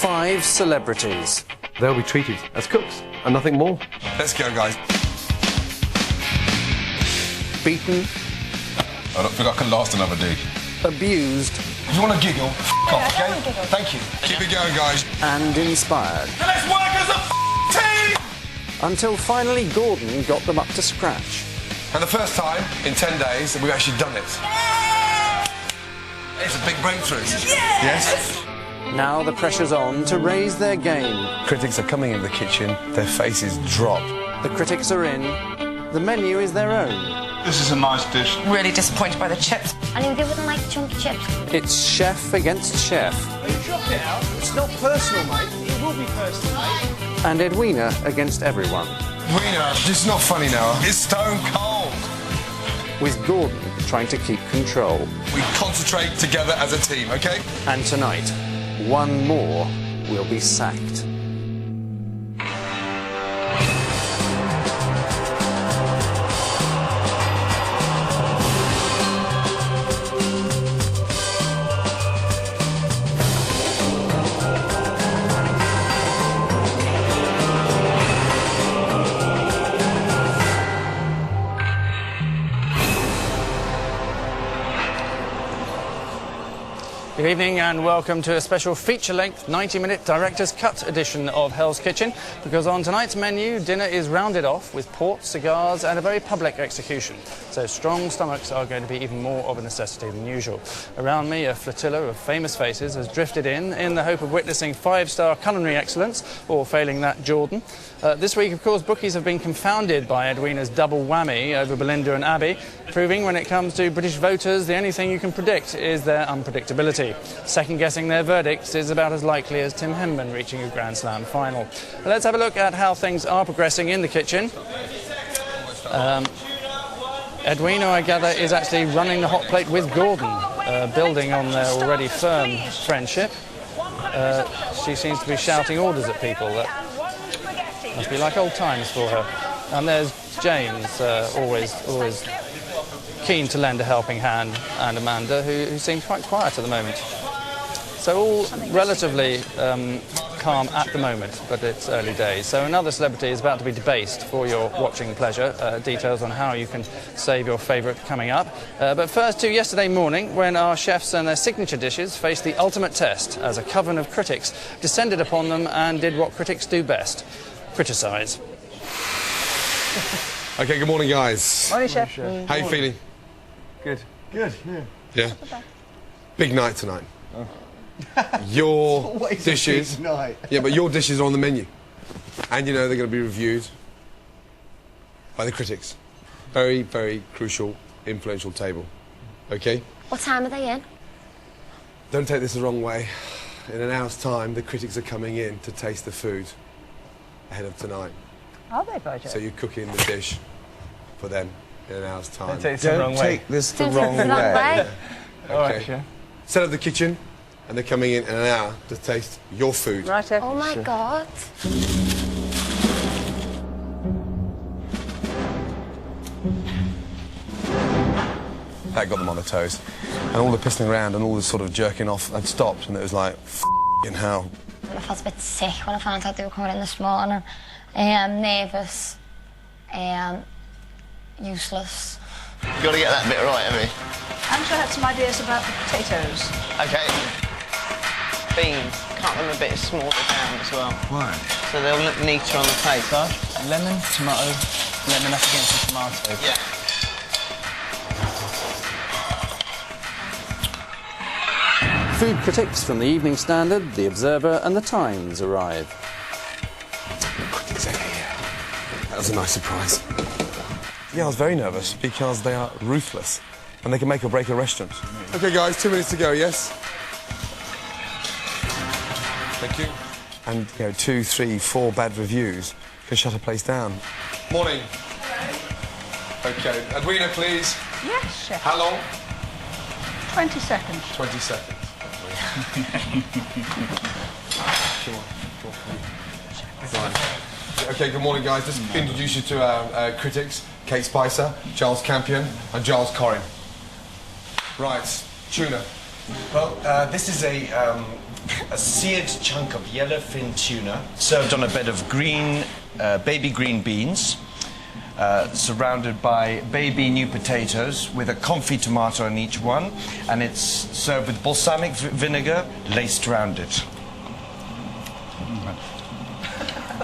5 celebrities. They'll be treated as cooks and nothing more. Let's go, guys. Beaten, I don't think I can last another day. abused, If you want to giggle, off, okay? Thank you. Keep it going, guys. and inspired. And let's work as a team! Until finally Gordon got them up to scratch. And the first time in 10 days that we've actually done it. It's a big breakthrough. Yes? Now the pressure's on to raise their game. Critics are coming into the kitchen, their faces drop. The critics are in. The menu is their own. This is a nice dish. Really disappointed by the chips. I knew they wouldn't like the chunky chips. It's chef against chef. You dropped it out. It's not personal, mate. It will be personal, mate. And Edwina against everyone. Edwina, this is not funny now. It's stone cold. With Gordon trying to keep control. We concentrate together as a team, okay? And tonight, one more will be sacked. Good evening and welcome to a special feature-length 90-minute director's cut edition of Hell's Kitchen, because on tonight's menu dinner is rounded off with port, cigars and a very public execution. So strong stomachs are going to be even more of a necessity than usual. Around me a flotilla of famous faces has drifted in the hope of witnessing 5-star culinary excellence, or failing that, Jordan. This week, of course, bookies have been confounded by Edwina's double whammy over Belinda and Abby, proving when it comes to British voters the only thing you can predict is their unpredictability. Second-guessing their verdicts is about as likely as Tim Henman reaching a Grand Slam final. Let's have a look at how things are progressing in the kitchen. Edwina, I gather, is actually running the hot plate with Gordon, building on their already firm friendship. She seems to be shouting orders at people. That must be like old times for her. And there's James, always keen to lend a helping hand, and Amanda, who seems quite quiet at the moment. So all relatively calm at the moment, but it's early days. So another celebrity is about to be debased for your watching pleasure. Details on how you can save your favourite coming up. But first to yesterday morning, when our chefs and their signature dishes faced the ultimate test as a coven of critics descended upon them and did what critics do best: criticise. Okay, good morning, guys. Morning, Chef. How you feeling? Good. Good, yeah. Yeah? Big night tonight. Your Always dishes... a big night. Yeah, but your dishes are on the menu. And you know they're going to be reviewed by the critics. Very, very crucial, influential table. Okay? What time are they in? Don't take this the wrong way. In an hour's time, the critics are coming in to taste the food ahead of tonight. Are they, Bojo? So you're cooking the dish for them in an hour's time. Don't take this the Don't wrong take it the wrong way. way. All right, Chef. Set up the kitchen, and they're coming in an hour to taste your food. Right, Chef. Oh my God. That got them on their toes. And all the pissing around and all the sort of jerking off had stopped, and it was like, f***ing hell. I felt a bit sick when I found out they were coming in this morning. Nervous. Useless. You've got to get that bit right, haven't you? Angela had some ideas about the potatoes. Okay. Beans. Cut them a bit smaller down as well. Why? So they'll look neater on the plate. Lemon, tomato, lemon up against the tomato. Yeah. Food critics from the Evening Standard, the Observer and the Times arrive. Critics are here. That was a nice surprise. Yeah, I was very nervous because they are ruthless and they can make or break a restaurant. OK, guys, 2 minutes to go, yes? Thank you. And, you know, 2, 3, 4 bad reviews can shut a place down. Morning. OK, Edwina, please. Yes, Chef. How long? 20 seconds. 20 seconds. Right. OK, good morning, guys. Just introduce you to our critics, Kate Spicer, Charles Campion and Giles Corrin. Right, tuna. Well, this is a a seared chunk of yellowfin tuna served on a bed of green, baby green beans, surrounded by baby new potatoes with a confit tomato on each one, and it's served with balsamic vinegar laced around it.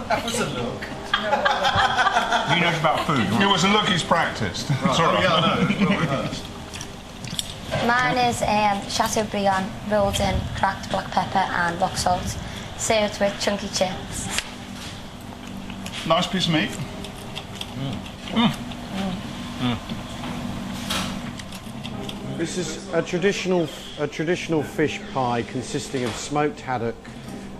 That was a look. He knows about food. It was a look he's practiced. Right. Sorry. Yeah, I know. Well rehearsed. Mine is Chateaubriand rolled in cracked black pepper and rock salt, served with chunky chips. Nice piece of meat. This is a traditional fish pie consisting of smoked haddock,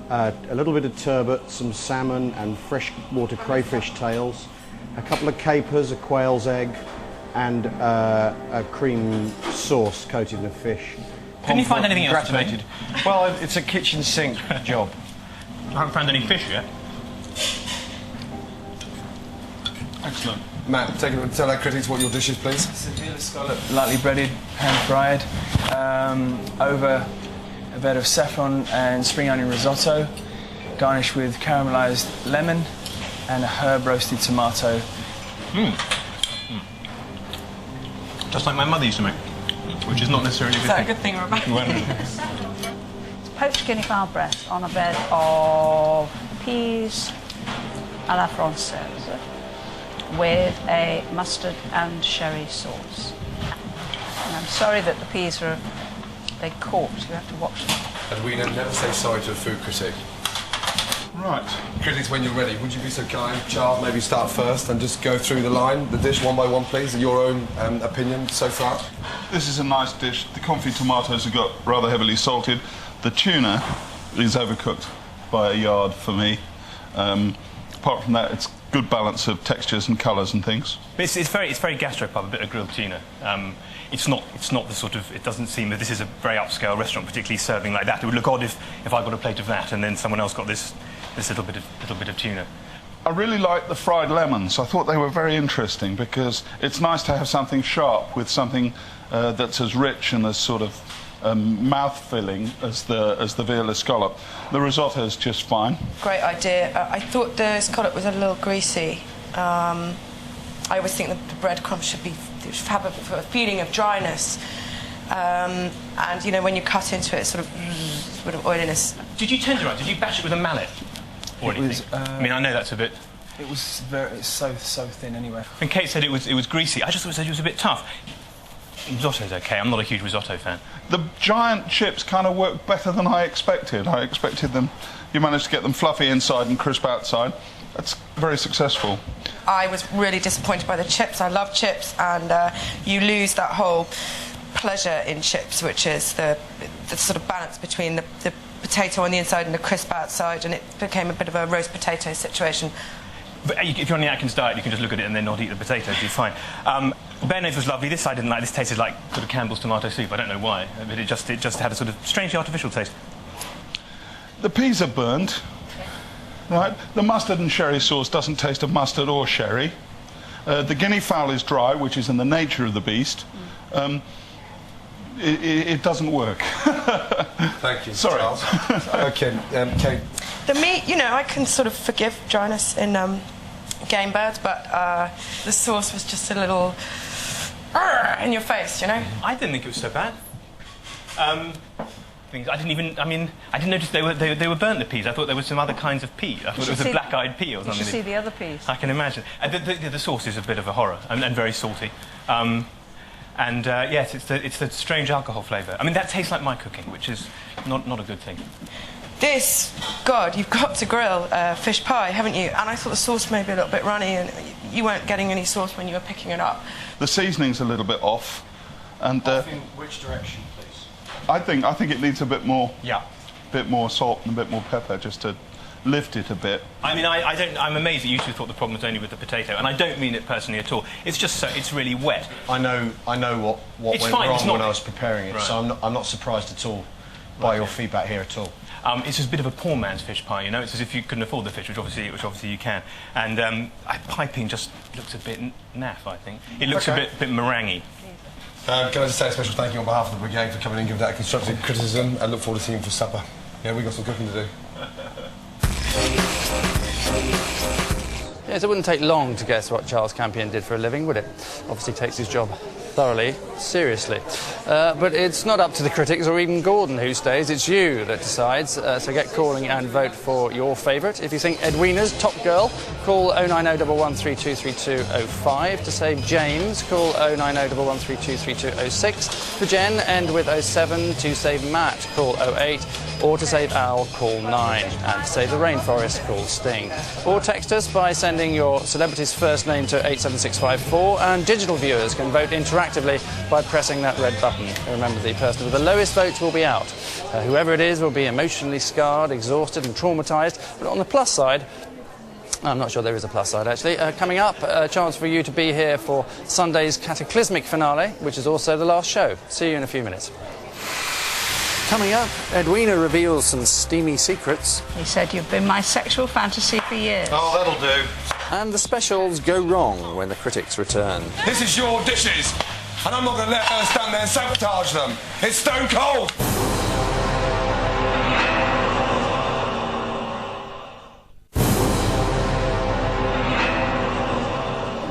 a little bit of turbot, some salmon and freshwater crayfish tails, a couple of capers, a quail's egg, and a cream sauce coated in the fish. Can you find anything else to make? Well, it's a kitchen sink job. I haven't found any fish yet. Excellent. Matt, tell our critics what your dish is, please. Sevilla scallop, lightly breaded, pan-fried, over a bed of saffron and spring onion risotto, garnished with caramelised lemon and a herb roasted tomato. Just like my mother used to make, which is not necessarily a good thing. Is that a good thing or a bad thing? Poached guinea fowl breast on a bed of peas à la française with a mustard and sherry sauce. And I'm sorry that the peas they caught. You have to watch them. And we never say sorry to a food critic. Right. Critics, when you're ready, would you be so kind, Charles, maybe start first and just go through the dish one by one, please, and your own opinion so far? This is a nice dish. The confit tomatoes have got rather heavily salted. The tuna is overcooked by a yard for me. Apart from that, it's good balance of textures and colours and things. It's very gastropub, a bit of grilled tuna. It's not the sort of, it doesn't seem that this is a very upscale restaurant, particularly serving like that. It would look odd if I got a plate of that and then someone else got this little bit of tuna. I really like the fried lemons. I thought they were very interesting because it's nice to have something sharp with something that's as rich and as sort of mouth-filling as the veal scallop. The risotto is just fine. Great idea. I thought the scallop was a little greasy. I always think that the breadcrumbs should have a feeling of dryness. And, you know, when you cut into it, sort of oiliness. Did you tenderize? Did you bash it with a mallet? Or anything? I mean, I know that's a bit... It was it's so thin anyway. When Kate said it was greasy, I just thought it was a bit tough. Risotto's okay. I'm not a huge risotto fan. The giant chips kind of worked better than I expected. I expected them... You managed to get them fluffy inside and crisp outside. That's very successful. I was really disappointed by the chips. I love chips, and you lose that whole pleasure in chips, which is the sort of balance between the potato on the inside and the crisp outside, and it became a bit of a roast potato situation. But if you're on the Atkins diet, you can just look at it and then not eat the potatoes, you're fine. Béarnaise was lovely. This I didn't like. This tasted like sort of Campbell's tomato soup. I don't know why, but it just had a sort of strangely artificial taste. The peas are burnt, right? The mustard and sherry sauce doesn't taste of mustard or sherry. The guinea fowl is dry, which is in the nature of the beast. It doesn't work. Thank you. Sorry. Charles. OK, Kate. The meat, you know, I can sort of forgive dryness in game birds, but the sauce was just a little in your face, you know? I didn't think it was so bad. I didn't notice they were burnt, the peas. I thought there was some other kinds of pea. I thought it was a black-eyed pea or something. You should see the other peas. I can imagine. The sauce is a bit of a horror and very salty. Yes, it's the strange alcohol flavour. I mean, that tastes like my cooking, which is not a good thing. This, God, you've got to grill fish pie, haven't you? And I thought the sauce may be a little bit runny, and you weren't getting any sauce when you were picking it up. The seasoning's a little bit off, and Off in which direction, please? I think it needs a bit more. Yeah. Bit more salt and a bit more pepper just to lift it a bit. I mean, I'm amazed that you two thought the problem was only with the potato, and I don't mean it personally at all. It's just it's really wet. I know what went wrong when I was preparing it, so I'm not surprised at all by your feedback here at all. It's just a bit of a poor man's fish pie, you know. It's as if you couldn't afford the fish, which obviously you can. And piping just looks a bit naff, I think. It looks a bit meringue-y. Can I just say a special thank you on behalf of the brigade for coming in and giving that constructive criticism, and look forward to seeing you for supper. Yeah, we got some cooking to do. Yes, it wouldn't take long to guess what Charles Campion did for a living, would it? Obviously takes his job thoroughly seriously. But it's not up to the critics or even Gordon who stays, it's you that decides. So get calling and vote for your favourite. If you think Edwina's top girl, call 09011323205. To save James, call 09011323206. For Jen, end with 07. To save Matt, call 08. Or to save Al, call 9. And to save the Rainforest, call Sting. Or text us by sending your celebrity's first name to 87654. And digital viewers can vote interactively by pressing that red button. Remember, the person with the lowest votes will be out. Whoever it is will be emotionally scarred, exhausted and traumatised. But on the plus side, I'm not sure there is a plus side actually. Coming up, a chance for you to be here for Sunday's cataclysmic finale, which is also the last show. See you in a few minutes. Coming up, Edwina reveals some steamy secrets. He said, "You've been my sexual fantasy for years." Oh, that'll do. And the specials go wrong when the critics return. This is your dishes, and I'm not going to let her stand there and sabotage them. It's stone cold.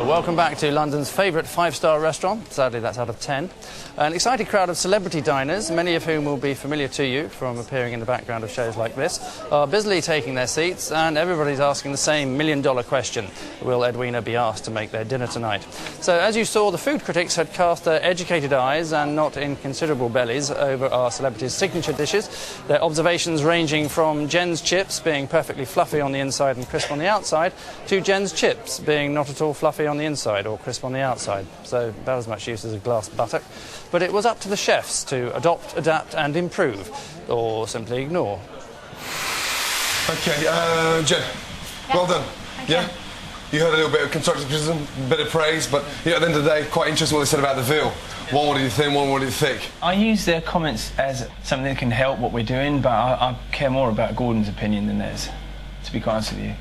Welcome back to London's favourite five-star restaurant. Sadly, that's out of 10. An excited crowd of celebrity diners, many of whom will be familiar to you from appearing in the background of shows like this, are busily taking their seats, and everybody's asking the same million-dollar question: will Edwina be asked to make their dinner tonight? So, as you saw, the food critics had cast their educated eyes and not inconsiderable bellies over our celebrities' signature dishes, their observations ranging from Jen's chips being perfectly fluffy on the inside and crisp on the outside, to Jen's chips being not at all fluffy on the inside or crisp on the outside. So about as much use as a glass buttock. But it was up to the chefs to adopt, adapt and improve, or simply ignore. OK, Jen, well done. Yeah? You heard a little bit of constructive criticism, a bit of praise, but you know, at the end of the day, quite interesting what they said about the veal. One wanted it thin, one wanted it thick. I use their comments as something that can help what we're doing, but I care more about Gordon's opinion than theirs, to be quite honest with you.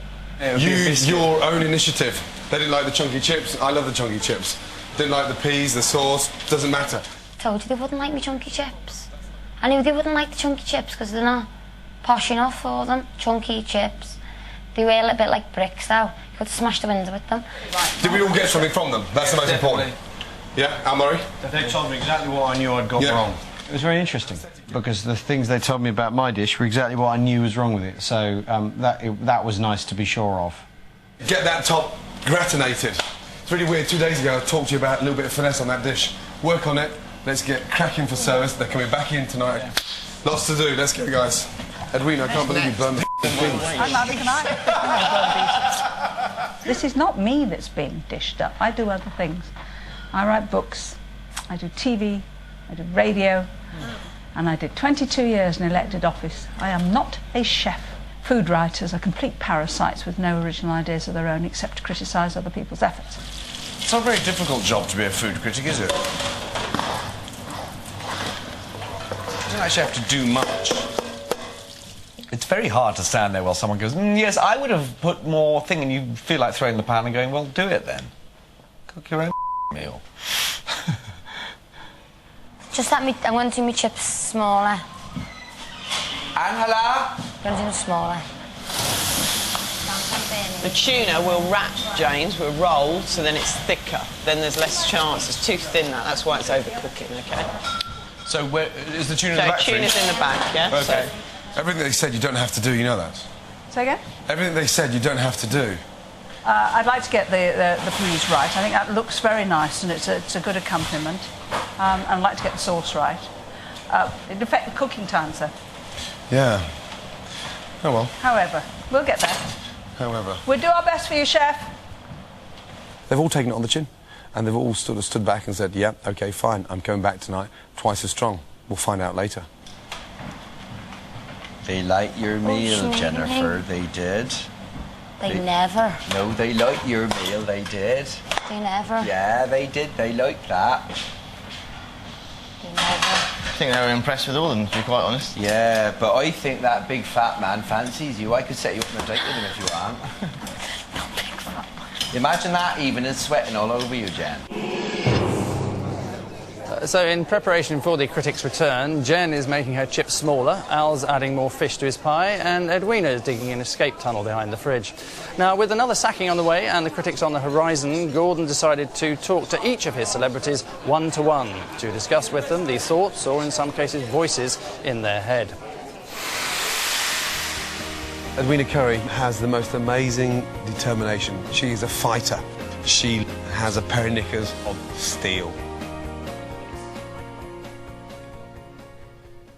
Use your own initiative. They didn't like the chunky chips. I love the chunky chips. Didn't like the peas, the sauce, doesn't matter. Told you they wouldn't like me chunky chips. I knew they wouldn't like the chunky chips because they're not posh enough for them. Chunky chips. They were a little bit like bricks though. You could smash the window with them. Did we all get something from them? That's the most important. Yeah, Al Murray? They told me exactly what I knew I'd got wrong. It was very interesting because the things they told me about my dish were exactly what I knew was wrong with it. So that was nice to be sure of. Get that top gratinated. It's really weird. 2 days ago I talked to you about a little bit of finesse on that dish. Work on it. Let's get cracking for service. They're coming back in tonight. Yeah. Lots to do. Let's go, guys. Edwina, I can't believe you burned the beans. I'm not even This is not me that's being dished up. I do other things. I write books. I do TV. I do radio. And I did 22 years in elected office. I am not a chef. Food writers are complete parasites with no original ideas of their own except to criticise other people's efforts. It's not a very difficult job to be a food critic, is it? You don't actually have to do much. It's very hard to stand there while someone goes, yes, I would have put more thing, and you feel like throwing the pan and going, well, do it then. Cook your own meal. Just let me, I'm going to do my chips smaller. Angela? I'm going to do them smaller. The tuna will wrap, James, will roll, so then it's thicker. Then there's less chance. It's too thin, that's why it's overcooking, OK? So where is the tuna in the back? So tuna's in the back, yeah? OK. So. Everything they said you don't have to do, you know that? Say again? Everything they said you don't have to do. I'd like to get the peas right. I think that looks very nice and it's a good accompaniment. And I'd like to get the sauce right. It'd affect the cooking time, sir. Yeah. Oh well. However, we'll get there. However. We'll do our best for you, Chef. They've all taken it on the chin. And they've all sort of stood back and said, yeah, OK, fine, I'm coming back tonight. Twice as strong. We'll find out later. They like your meal, Jennifer, they did. They never. No, they liked your meal, they did. They never. Yeah, they did, they liked that. They never. I think they were impressed with all of them, to be quite honest. Yeah, but I think that big fat man fancies you. I could set you up on a date with him if you want. No big fat man. Imagine that even and sweating all over you, Jen. So in preparation for the critics' return, Jen is making her chips smaller, Al's adding more fish to his pie, and Edwina is digging an escape tunnel behind the fridge. Now, with another sacking on the way and the critics on the horizon, Gordon decided to talk to each of his celebrities one-to-one to discuss with them the thoughts, or in some cases voices, in their head. Edwina Currie has the most amazing determination. She's a fighter. She has a pair of knickers of steel.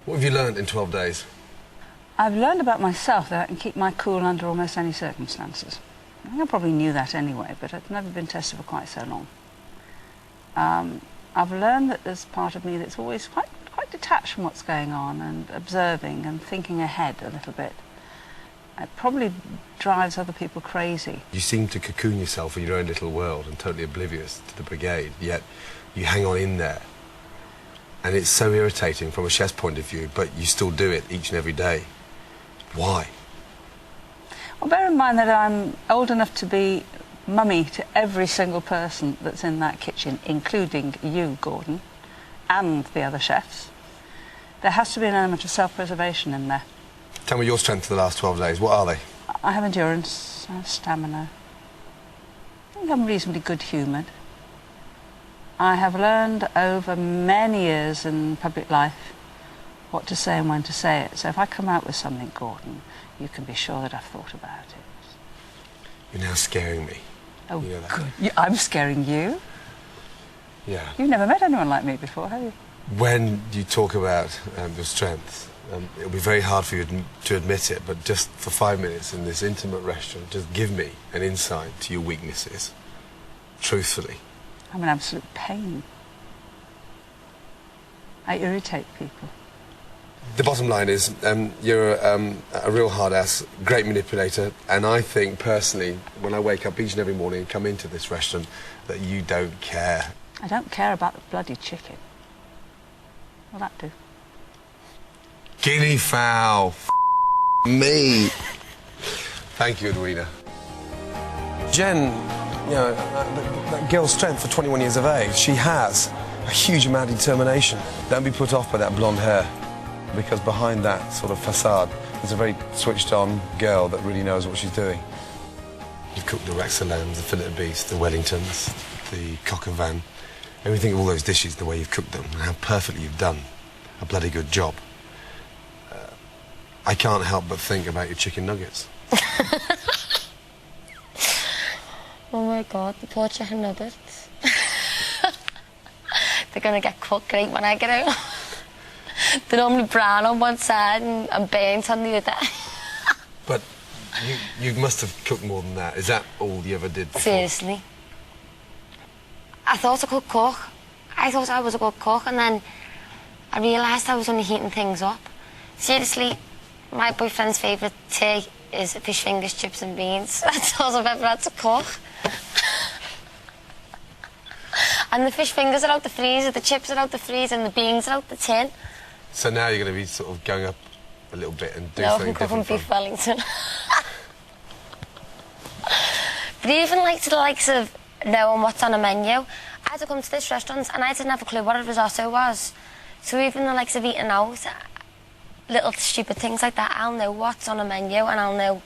What have you learned in 12 days? I've learned about myself that I can keep my cool under almost any circumstances. I think I probably knew that anyway, but I've never been tested for quite so long. I've learned that there's part of me that's always quite detached from what's going on and observing and thinking ahead a little bit. It probably drives other people crazy. You seem to cocoon yourself in your own little world and totally oblivious to the brigade, yet you hang on in there. And it's so irritating from a chef's point of view, but you still do it each and every day. Why? Well, bear in mind that I'm old enough to be mummy to every single person that's in that kitchen, including you, Gordon, and the other chefs. There has to be an element of self-preservation in there. Tell me your strengths for the last 12 days. What are they? I have endurance, I have stamina. I think I'm reasonably good-humoured. I have learned over many years in public life what to say and when to say it. So if I come out with something, Gordon, you can be sure that I've thought about it. You're now scaring me. Oh, you know that? good. I'm scaring you? Yeah. You've never met anyone like me before, have you? When you talk about your strengths, it'll be very hard for you to admit it, but just for 5 minutes in this intimate restaurant, just give me an insight to your weaknesses, truthfully. I'm an absolute pain. I irritate people. The bottom line is you're a real hard-ass, great manipulator, and I think, personally, when I wake up each and every morning and come into this restaurant, that you don't care. I don't care about the bloody chicken. Will that do? Guinea fowl. Me. Thank you, Edwina. Jen, you know, that girl's strength for 21 years of age, she has a huge amount of determination. Don't be put off by that blonde hair, because behind that sort of facade is a very switched-on girl that really knows what she's doing. You've cooked the racks of lambs, the fillet of beef, the Wellingtons, the coq au vin. Everything, all those dishes, the way you've cooked them, and how perfectly you've done a bloody good job. I can't help but think about your chicken nuggets. Oh my God, the poor chicken nuggets. They're gonna get cooked right when I get out. They're normally brown on one side and burnt on the other. But you must have cooked more than that. Is that all you ever did before? Seriously. I thought I could cook. I thought I was a good cook, and then I realised I was only heating things up. Seriously, my boyfriend's favourite tea is fish fingers, chips and beans. That's all I've ever had to cook. And the fish fingers are out the freezer, the chips are out the freezer, and the beans are out the tin. So now you're going to be sort of going up a little bit and do no, something different. No, I'm cooking beef Wellington. But even like to the likes of knowing what's on a menu, I had to come to this restaurant and I didn't have a clue what a risotto was. So even the likes of eating out, little stupid things like that, I'll know what's on a menu and I'll know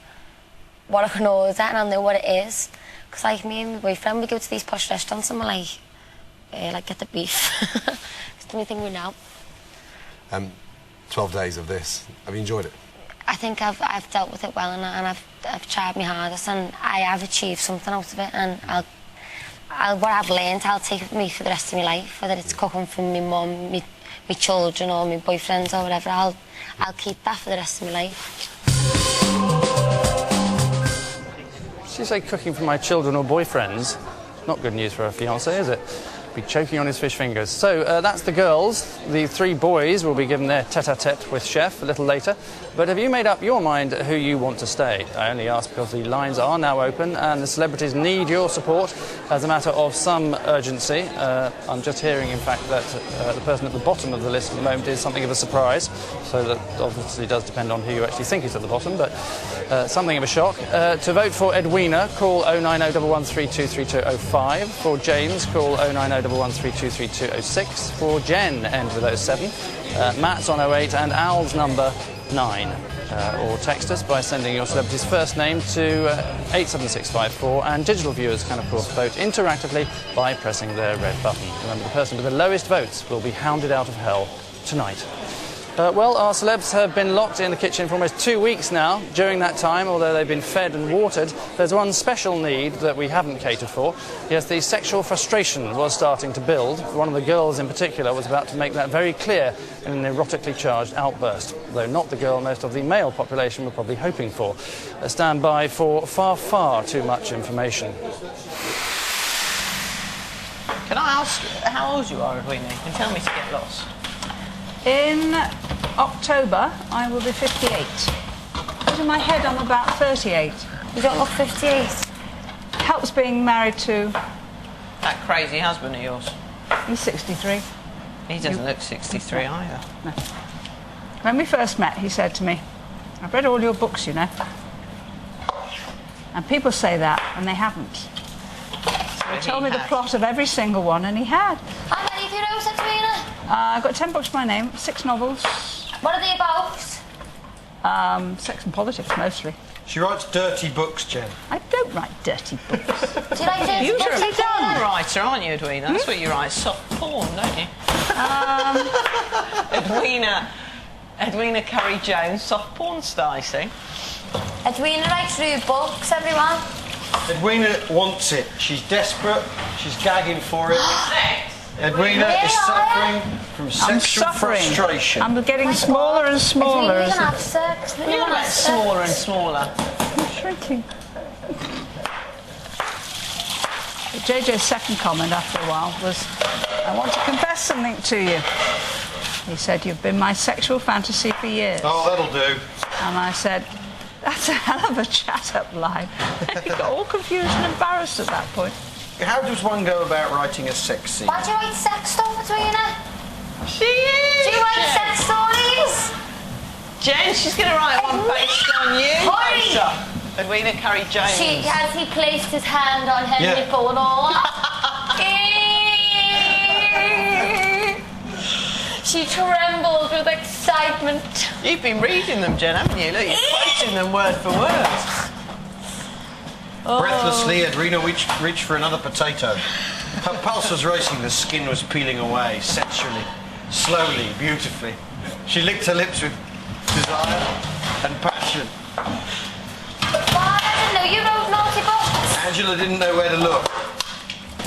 what I can order and I'll know what it is. Because like me and my boyfriend, we go to these posh restaurants and we're like get the beef. It's the only thing we know. 12 days of this. Have you enjoyed it? I think I've dealt with it well and I've tried my hardest and I have achieved something out of it, and what I've learned I'll take with me for the rest of my life, whether it's cooking for my mum, my children or my boyfriends or whatever. I'll keep that for the rest of my life. Did you say cooking for my children or boyfriends? Not good news for a fiancé, is it? Be choking on his fish fingers. So that's the girls. The 3 boys will be given their tete-a-tete with chef a little later. But have you made up your mind who you want to stay? I only ask because the lines are now open and the celebrities need your support as a matter of some urgency. I'm just hearing, in fact, that the person at the bottom of the list at the moment is something of a surprise. So that obviously does depend on who you actually think is at the bottom, but something of a shock. To vote for Edwina, call 090 11323205. For James, call 090 011323206. For Jen, end with 07. Matt's on 08 and Al's number 9. Or text us by sending your celebrity's first name to 87654, and digital viewers can of course vote interactively by pressing their red button. Remember, the person with the lowest votes will be hounded out of hell tonight. Well, our celebs have been locked in the kitchen for almost 2 weeks now. During that time, although they've been fed and watered, there's one special need that we haven't catered for. Yes, the sexual frustration was starting to build. One of the girls in particular was about to make that very clear in an erotically charged outburst, though not the girl most of the male population were probably hoping for. Stand by for far, far too much information. Can I ask how old you are, Edwina? You can tell me to get lost. In October, I will be 58. But in my head, I'm about 38. You don't look 58. Helps being married to... That crazy husband of yours. He's 63. He doesn't look 63 either. No. When we first met, he said to me, I've read all your books, you know. And people say that, and they haven't. So he told me the plot of every single one, and he had. How many of you know Edwina? I've got 10 books to my name, 6 novels. What are they about? Sex and politics, mostly. She writes dirty books, Jen. I don't write dirty books. Do you like dirty You're books? a porn writer, aren't you, Edwina? That's what you write, soft porn, don't you? Edwina Curry-Jones, soft porn star, you see. Edwina writes rude books, everyone. Edwina wants it. She's desperate. She's gagging for it. Edwina is suffering from sexual frustration. I'm getting smaller and smaller. Edwina, you can have sex. You want that smaller and smaller. I'm shrinking. JJ's second comment after a while was, I want to confess something to you. He said, you've been my sexual fantasy for years. Oh, that'll do. And I said, that's a hell of a chat-up line. He got all confused and embarrassed at that point. How does one go about writing a sex scene? Why do you write sex stuff, Edwina? She is! Do you write sex stories? Jen, she's going to write one based on you. Hurry! Edwina Curry-Jones. Has he placed his hand on her nipple and all that? She trembles with excitement. You've been reading them, Jen, haven't you? Look, you're quoting them word for word. Breathlessly, Edwina reached for another potato. Her pulse was racing, the skin was peeling away, sensually, slowly, beautifully. She licked her lips with desire and passion. Why? I didn't know you wrote naughty books. Angela didn't know where to look.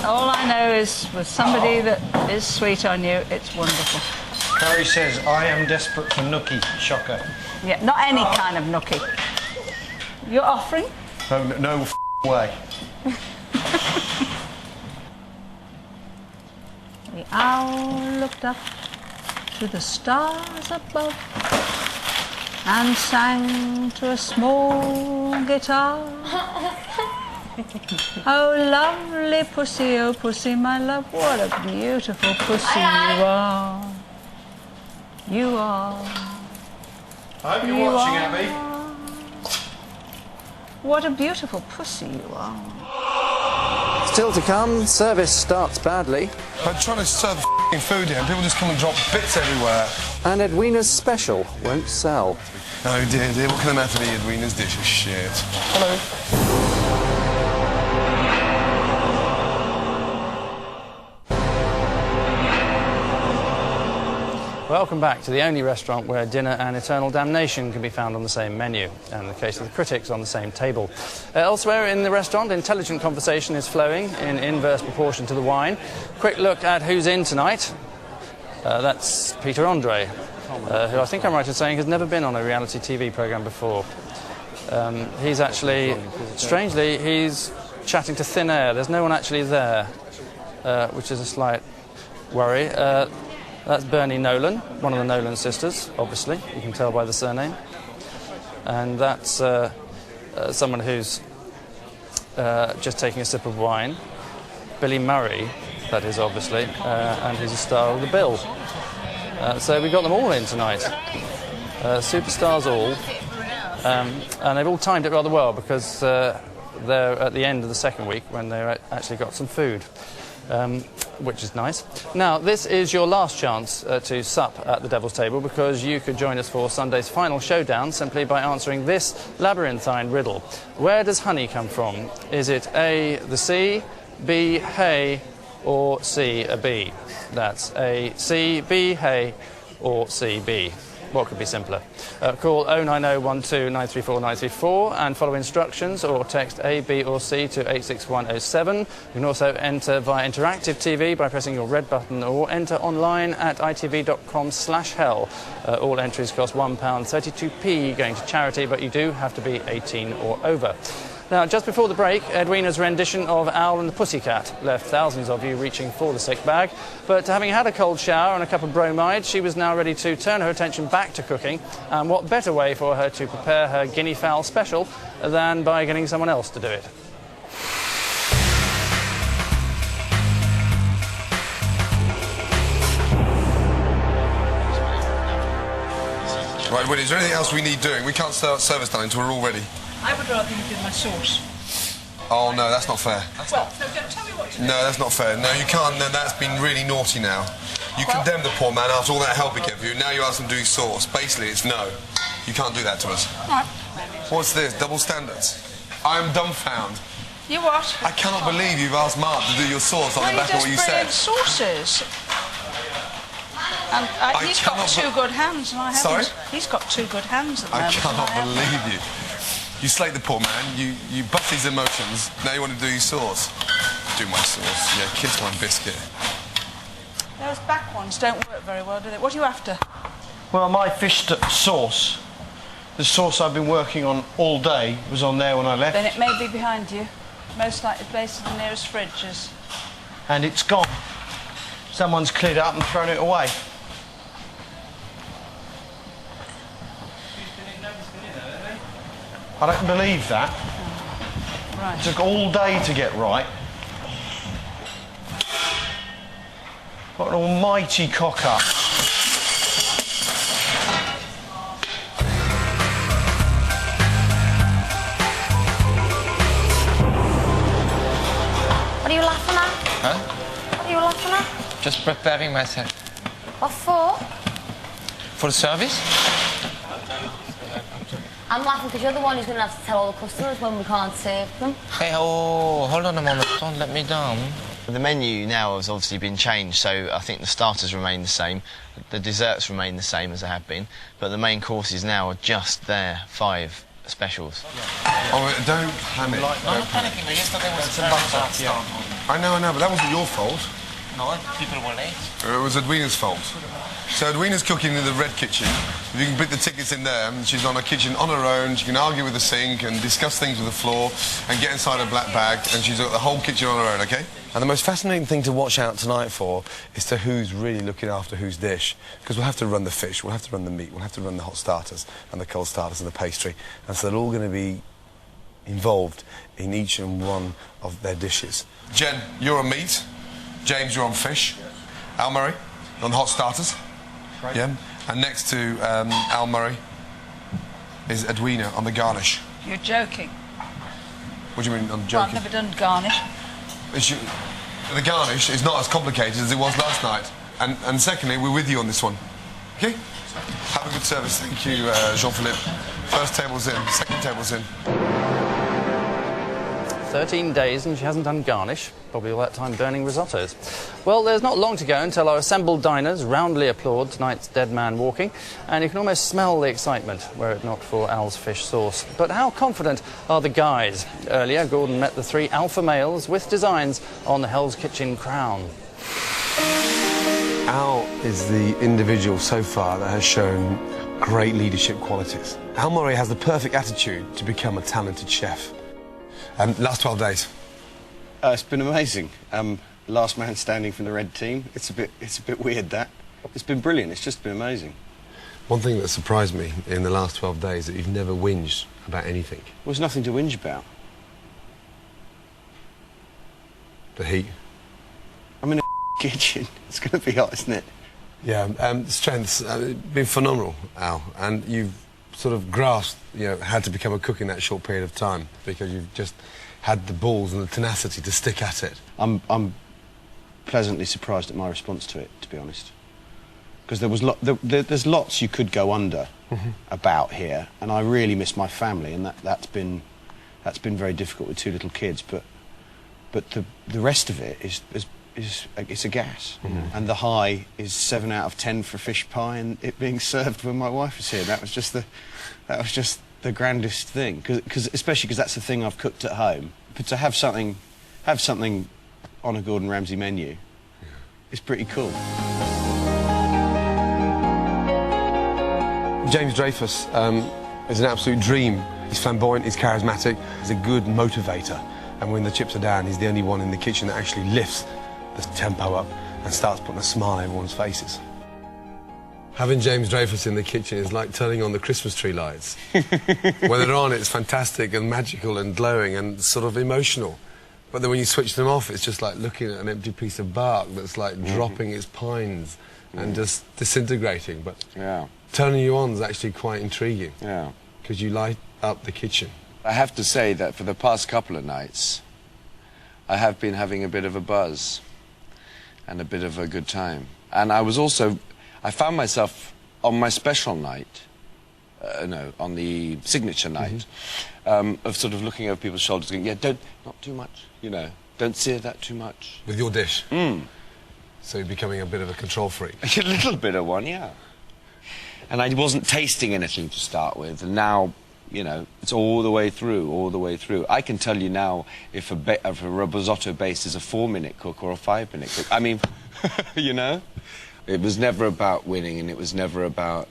All I know is, with somebody that is sweet on you, it's wonderful. Carrie says, I am desperate for nookie. Shocker. Yeah, not any kind of nookie. You're offering? Oh, no way. The owl looked up to the stars above and sang to a small guitar. Oh, lovely pussy, oh pussy, my love, what a beautiful pussy you are. You are. I hope you're watching, Abby. What a beautiful pussy you are. Still to come, service starts badly. I'm trying to serve food here and people just come and drop bits everywhere. And Edwina's special won't sell. Oh dear, dear, what can the matter be? Edwina's dish of shit. Hello. Welcome back to the only restaurant where dinner and eternal damnation can be found on the same menu, and in the case of the critics, on the same table. Elsewhere in the restaurant, intelligent conversation is flowing in inverse proportion to the wine. Quick look at who's in tonight. That's Peter Andre, who I think I'm right in saying has never been on a reality TV programme before. He's actually, strangely, he's chatting to thin air. There's no one actually there, which is a slight worry. That's Bernie Nolan, one of the Nolan sisters, obviously. You can tell by the surname. And that's someone who's just taking a sip of wine. Billy Murray, that is, obviously, and he's a star of The Bill. So we got them all in tonight. Superstars all. And they've all timed it rather well because they're at the end of the second week when they actually got some food. which is nice. Now, this is your last chance to sup at the Devil's Table, because you could join us for Sunday's final showdown simply by answering this labyrinthine riddle. Where does honey come from? Is it A, the sea, B, hay, or C, a bee? That's A, C, B, hay, or C, B. What could be simpler? Call 09012 934 934 and follow instructions, or text A, B or C to 86107. You can also enter via interactive TV by pressing your red button, or enter online at itv.com/hell. All entries cost £1.32p going to charity, but you do have to be 18 or over. Now, just before the break, Edwina's rendition of Owl and the Pussycat left thousands of you reaching for the sick bag. But having had a cold shower and a cup of bromide, she was now ready to turn her attention back to cooking. And what better way for her to prepare her guinea fowl special than by getting someone else to do it? Right, Willie, is there anything else we need doing? We can't start service time until we're all ready. I would rather you did my sauce. Oh, no, that's not fair. Well, so don't tell me what to do. No, that's not fair. No, you can't. No, that's been really naughty now. You condemned the poor man after all that help he gave you. Now you ask him to do sauce. Basically, it's no. You can't do that to us. Right. What's this? Double standards? I'm dumbfounded. You what? I cannot believe you've asked Mark to do your sauce on the back of what you said. Sauces. And he's got two good hands, and I haven't. Sorry? He's got two good hands at the moment. I cannot believe you. You slate the poor man, you buff his emotions, now you want to do your sauce. Do my sauce, yeah, kiss my biscuit. Those back ones don't work very well, do they? What are you after? Well, my fish sauce, the sauce I've been working on all day, was on there when I left. Then it may be behind you. Most likely place of the nearest fridges. And it's gone. Someone's cleared it up and thrown it away. I don't believe that. Right. It took all day to get right. What an almighty cock-up. What are you laughing at? Huh? What are you laughing at? Just preparing myself. What for? For service? I'm laughing because you're the one who's going to have to tell all the customers when we can't serve them. Hey, oh, hold on a moment. Don't let me down. The menu now has obviously been changed, so I think the starters remain the same, the desserts remain the same as they have been, but the main courses now are just there, 5 specials. Oh, don't panic. I'm not panicking, but yesterday was a very bad start. I know, but that wasn't your fault. No, people were late. It was Edwina's fault. So Edwina's cooking in the red kitchen. If you can put the tickets in there, she's on a kitchen on her own. She can argue with the sink and discuss things with the floor and get inside her black bag, and she's got the whole kitchen on her own, OK? And the most fascinating thing to watch out tonight for is to who's really looking after whose dish. Because we'll have to run the fish, we'll have to run the meat, we'll have to run the hot starters and the cold starters and the pastry. And so they're all going to be involved in each and one of their dishes. Jen, you're on meat. James, you're on fish. Al Murray, on the hot starters. Right. Yeah. And next to Al Murray is Edwina on the garnish. You're joking. What do you mean I'm joking? Well, I've never done garnish. The garnish is not as complicated as it was last night. And secondly, we're with you on this one. OK? Have a good service. Thank you, Jean-Philippe. First table's in, second table's in. 13 days and she hasn't done garnish. Probably all that time burning risottos. Well, there's not long to go until our assembled diners roundly applaud tonight's Dead Man Walking, and you can almost smell the excitement were it not for Al's fish sauce. But how confident are the guys? Earlier, Gordon met the 3 alpha males with designs on the Hell's Kitchen crown. Al is the individual so far that has shown great leadership qualities. Al Murray has the perfect attitude to become a talented chef. Last 12 days. It's been amazing. Last man standing from the red team. It's a bit weird, that. It's been brilliant. It's just been amazing. One thing that surprised me in the last 12 days is that you've never whinged about anything. Well, there's nothing to whinge about. The heat. I'm in a kitchen. It's going to be hot, isn't it? Yeah, strengths been phenomenal, Al, and you've sort of grasped, how to become a cook in that short period of time because you've just had the balls and the tenacity to stick at it. I'm pleasantly surprised at my response to it, to be honest. Because there's lots you could go under about here, and I really miss my family, and that's been very difficult with 2 little kids. But the rest of it is it's a gas, and the high is 7 out of 10 for fish pie, and it being served when my wife was here. That was just the grandest thing, especially because that's the thing I've cooked at home. But to have something on a Gordon Ramsay menu is pretty cool. James Dreyfus is an absolute dream. He's flamboyant, he's charismatic, he's a good motivator. And when the chips are down, he's the only one in the kitchen that actually lifts the tempo up and starts putting a smile on everyone's faces. Having James Dreyfus in the kitchen is like turning on the Christmas tree lights. When they're on, it's fantastic and magical and glowing and sort of emotional. But then when you switch them off, it's just like looking at an empty piece of bark that's like dropping its pines and just disintegrating. But turning you on is actually quite intriguing. Yeah. Because you light up the kitchen. I have to say that for the past couple of nights, I have been having a bit of a buzz and a bit of a good time. And I found myself on my special night, on the signature night, of sort of looking over people's shoulders going, not too much, don't sear that too much. With your dish? So you're becoming a bit of a control freak? A little bit of one, yeah. And I wasn't tasting anything to start with, and now, it's all the way through, I can tell you now if a risotto base is a 4-minute cook or a 5-minute cook. I mean, It was never about winning, and it was never about,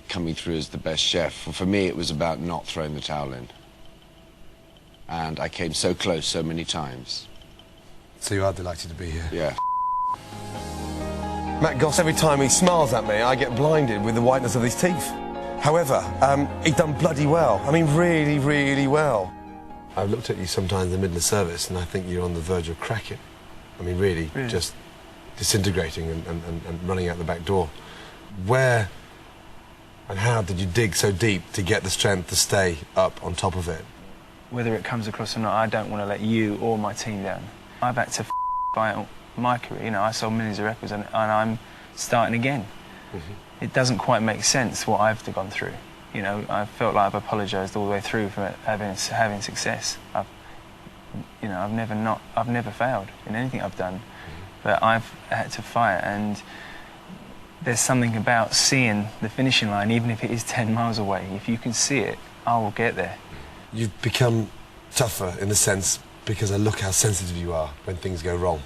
coming through as the best chef. For me, it was about not throwing the towel in. And I came so close so many times. So you are delighted to be here? Yeah. Matt Goss, every time he smiles at me, I get blinded with the whiteness of his teeth. However, he done bloody well. I mean, really, really well. I've looked at you sometimes in the middle of service, and I think you're on the verge of cracking. I mean, really? Just disintegrating and running out the back door. Where and how did you dig so deep to get the strength to stay up on top of it? Whether it comes across or not, I don't want to let you or my team down. I've had to fight my career. I sold millions of records, and I'm starting again. It doesn't quite make sense what I've gone through. I felt like I've apologised all the way through for having success. I've never failed in anything I've done, but I've had to fight, and there's something about seeing the finishing line, even if it is 10 miles away. If you can see it, I will get there. You've become tougher in the sense because I look how sensitive you are when things go wrong.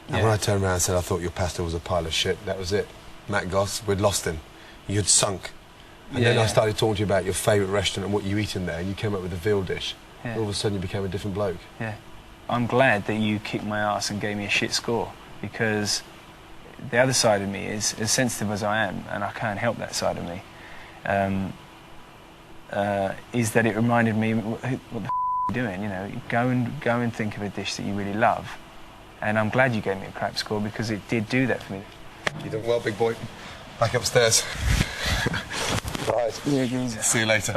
And when I turned around and said I thought your pasta was a pile of shit, that was it. Matt Goss, we'd lost him. You'd sunk. And then I started talking to you about your favourite restaurant and what you eat in there, and you came up with a veal dish. All of a sudden you became a different bloke. Yeah. I'm glad that you kicked my ass and gave me a shit score, because the other side of me is as sensitive as I am, and I can't help that side of me, is that it reminded me, what the f*** are you doing? Go and think of a dish that you really love. And I'm glad you gave me a crap score, because it did do that for me. You done well, big boy. Back upstairs. Right. Yeah, see you later.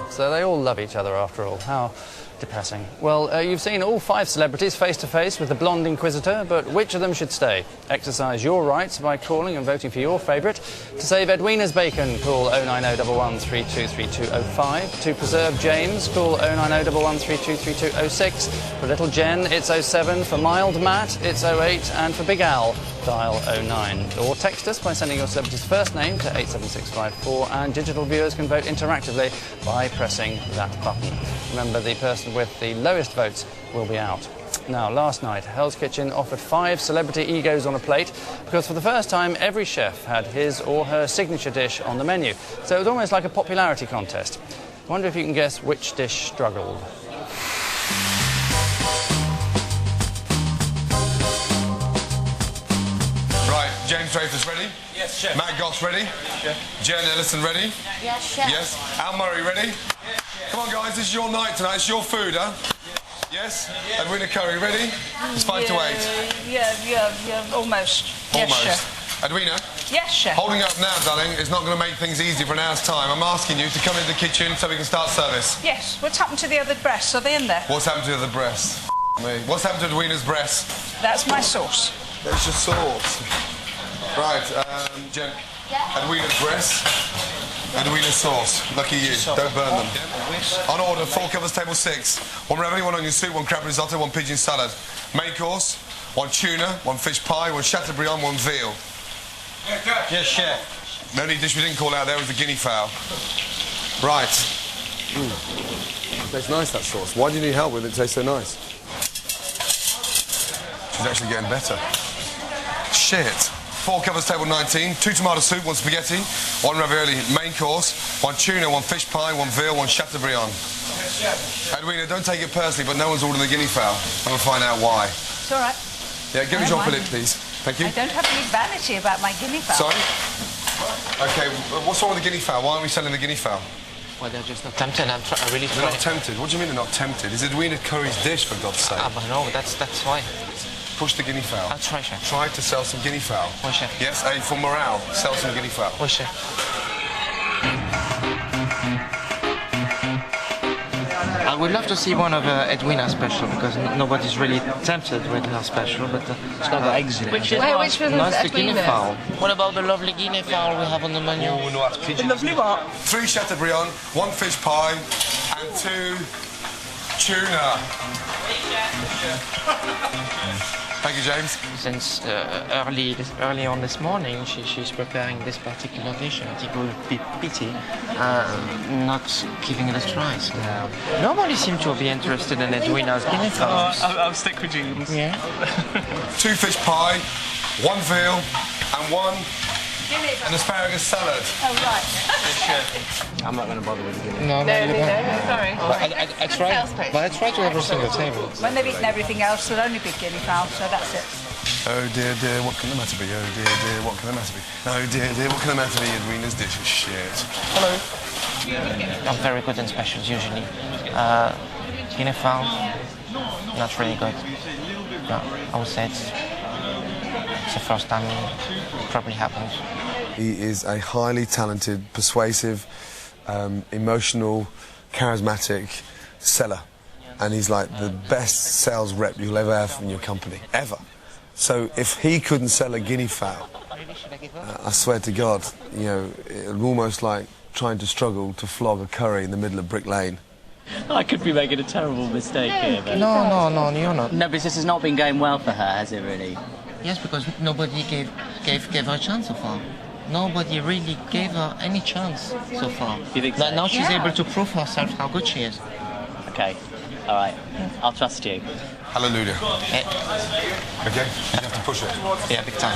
So they all love each other after all. How depressing. Well, you've seen all 5 celebrities face-to-face with the blonde inquisitor, but which of them should stay? Exercise your rights by calling and voting for your favourite. To save Edwina's bacon, call 09011 323205. To preserve James, call 09011 323206. For little Jen, it's 07. For mild Matt, it's 08. And for Big Al, dial 09. Or text us by sending your celebrity's first name to 87654, and digital viewers can vote interactively by pressing that button. Remember, the person with the lowest votes will be out. Now, last night, Hell's Kitchen offered 5 celebrity egos on a plate, because for the first time, every chef had his or her signature dish on the menu. So it was almost like a popularity contest. I wonder if you can guess which dish struggled. Right, James Dreyfus ready? Yes, chef. Matt Goss ready? Yes, chef. Jen Ellison ready? Yes, chef. Yes. Al Murray ready? Yes, chef. Come on, guys, this is your night tonight. It's your food, huh? Yes? Yes. Edwina Curry ready? It's 5 to 8. Yeah, almost. Almost. Yes, chef. Edwina, Yes, chef. Holding up now, darling, is not going to make things easy for an hour's time. I'm asking you to come into the kitchen so we can start service. Yes. What's happened to the other breasts? Are they in there? What's happened to the other breasts? Me. What's happened to Edwina's breast? That's my sauce. There's your sauce. Right, Jen. Edwina's breast. Edwina's sauce. Lucky you. Don't burn them. On order, 4 covers, table 6. 1 ravioli, 1 onion soup, 1 crab risotto, 1 pigeon salad. Main course, 1 tuna, 1 fish pie, 1 chateaubriand, 1 veal. Yes, chef. The only dish we didn't call out there was the guinea fowl. Right. Tastes nice, that sauce. Why do you need help with it? It tastes so nice. She's actually getting better. Shit. 4 covers, table 19. 2 tomato soup, 1 spaghetti, 1 ravioli. Main course, 1 tuna, 1 fish pie, 1 veal, 1 chateaubriand. Edwina, don't take it personally, but no one's ordering the guinea fowl. I'm going to find out why. It's all right. Yeah, give me Jean-Philippe, please. Thank you. I don't have any vanity about my guinea fowl. Sorry? OK, what's wrong with the guinea fowl? Why aren't we selling the guinea fowl? Well, they're just not tempted. I'm really They're not tempted? What do you mean they're not tempted? Is Edwina Curry's dish, for God's sake? but no, that's why. Push the guinea fowl. I'll try, chef. Try to sell some guinea fowl. Oui, chef. Yes, for morale, sell some guinea fowl. Oui, chef. I would love to see one of Edwina's special because nobody's really tempted with her special, but it's got the eggs in it. Which one Nice is the guinea Edwina's? fowl. What about the lovely guinea fowl we have on the menu? Oh, no, that's pigeon. The lovely what? 3 chateaubriand, 1 fish pie, and 2 tuna. Thank you, James. Since early on this morning, she's preparing this particular dish, and it would be pity not giving it a try. So nobody seems to be interested in Edwina's guinea fowl. I'll stick with you. Yeah. 2 fish pie, 1 veal, and 1 an asparagus salad. Oh, right. I'm not going to bother with the guinea. No, Sorry. I tried to every single table. When they've eaten everything else, there'll only be guinea fowl, so that's it. Oh dear, dear, what can the matter be? Oh dear, dear, what can the matter be? Oh dear, dear, what can the matter be? Edwina's dish is shit. Hello. I'm very good in specials usually. Guinea fowl, not really good. No, I would say it's the first time it probably happened. He is a highly talented, persuasive, emotional, charismatic seller. And he's like the best sales rep you'll ever have in your company, ever. So if he couldn't sell a guinea fowl, I swear to God, you know, it's almost like trying to struggle to flog a curry in the middle of Brick Lane. I could be making a terrible mistake here, but... No, you're not. No, but this has not been going well for her, has it, really? Yes, because nobody gave her a chance so far. Nobody really gave her any chance so far. You think so? Now she's able to prove herself how good she is. Okay, all right. I'll trust you. Hallelujah. Yeah. Okay, you have to push it. Yeah, big time.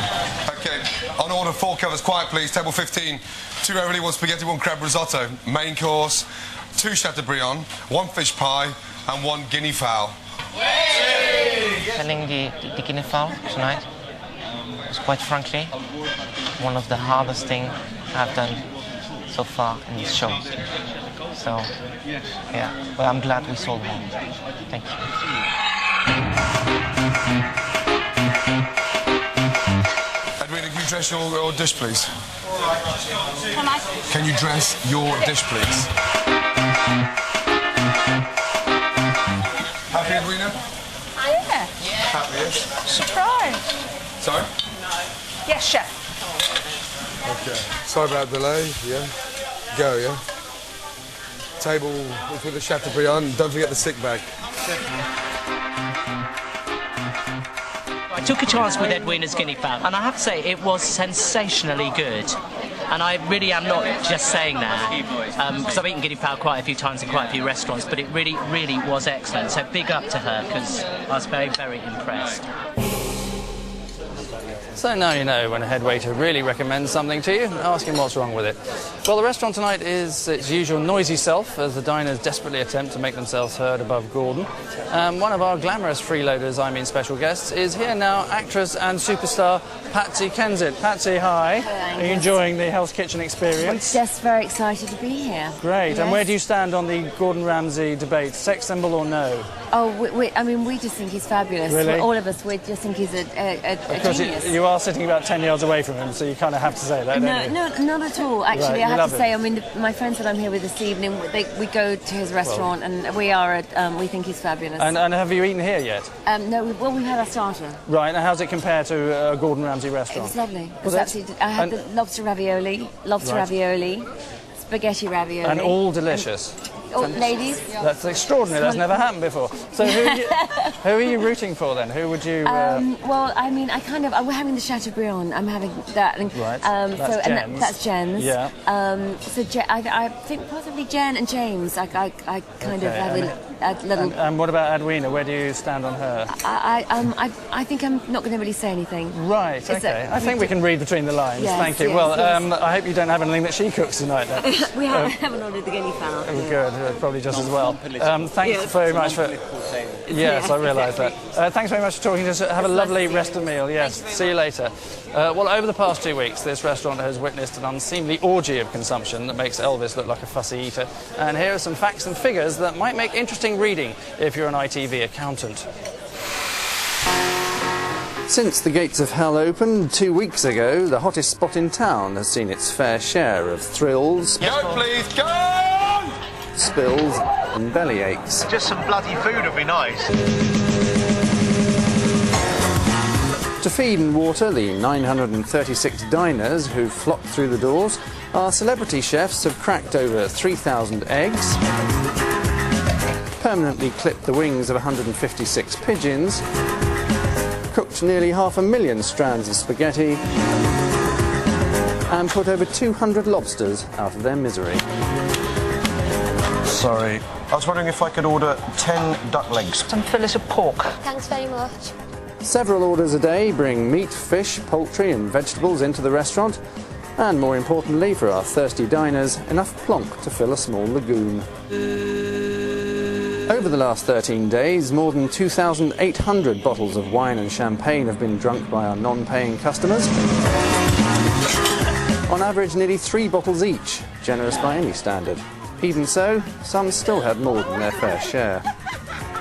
Okay, on order, 4 covers, quiet please, table 15. 2 ravioli, 1 spaghetti, 1 crab risotto. Main course, 2 chateaubriand, 1 fish pie, and 1 guinea fowl. Selling the guinea fowl tonight is quite frankly one of the hardest things I've done so far in this show. So, yeah, but I'm glad we sold one. Thank you. Edwina, can you dress your dish, please? Can I? Can you dress your dish, please? Happy, Edwina? Yeah. Happy, yes? Surprise. Sorry? Yes, chef. Okay. Sorry about the delay, yeah? Go, yeah? Table with the chateaubriand. Don't forget the sick bag. I took a chance with Edwina's guinea fowl, and I have to say it was sensationally good. And I really am not just saying that, because I've eaten guinea fowl quite a few times in quite a few restaurants, but it really, really was excellent. So big up to her, because I was very, very impressed. So now you know when a head waiter really recommends something to you, ask him what's wrong with it. Well, the restaurant tonight is its usual noisy self as the diners desperately attempt to make themselves heard above Gordon. One of our glamorous freeloaders, special guests, is here now, actress and superstar Patsy Kensit. Patsy, hi. Hi, Are you enjoying the Hell's Kitchen experience? Just very excited to be here. Great. Yes. And where do you stand on the Gordon Ramsay debate? Sex symbol or no? Oh, we just think he's fabulous. Really? All of us, we just think he's a Because genius. you you are sitting about 10 yards away from him, so you kind of have to say that, don't you? No, not at all. Actually, Right, I you have love to him. say, I mean, my friends that I'm here with this evening, we go to his restaurant, and we are we think he's fabulous. And have you eaten here yet? No, we've had our starter. Right, and how's it compare to a Gordon Ramsay It restaurant? was lovely. It Was was it? absolutely. I had And- the lobster ravioli, spaghetti ravioli, And all delicious. Oh, ladies. That's extraordinary. That's never happened before. So who are you rooting for then? Who would you? Well, I mean, we're having the Chateaubriand. I'm having that. And, Right. So That's and Jen's. that's Jen's. Yeah. I think possibly Jen and James. I kind of Okay, have a little. And what about Edwina? Where do you stand on her? I think I'm not going to really say anything. Right. Okay. I think we can read between the lines. Yes, Thank you. yes, Well, yes. I hope you don't have anything that she cooks tonight then. We haven't ordered the guinea fowl. Oh, good. Probably just as well. Thanks very much for. Yes, I realise that. Thanks very much for talking to us. Have a lovely rest of the meal. Yes. See you later. Well, over the past 2 weeks, this restaurant has witnessed an unseemly orgy of consumption that makes Elvis look like a fussy eater. And here are some facts and figures that might make interesting reading if you're an ITV accountant. Since the gates of hell opened 2 weeks ago, the hottest spot in town has seen its fair share of thrills, Go, please, go! spills and belly aches. Just some bloody food would be nice. To feed and water the 936 diners who flocked through the doors, our celebrity chefs have cracked over 3,000 eggs, permanently clipped the wings of 156 pigeons, cooked nearly 500,000 strands of spaghetti, and put over 200 lobsters out of their misery. Sorry. I was wondering if I could order 10 duck legs. Some fillet of pork. Thanks very much. Several orders a day bring meat, fish, poultry and vegetables into the restaurant, and more importantly for our thirsty diners, enough plonk to fill a small lagoon. Over the last 13 days, more than 2,800 bottles of wine and champagne have been drunk by our non-paying customers. On average, nearly 3 bottles each, generous by any standard. Even so, some still had more than their fair share.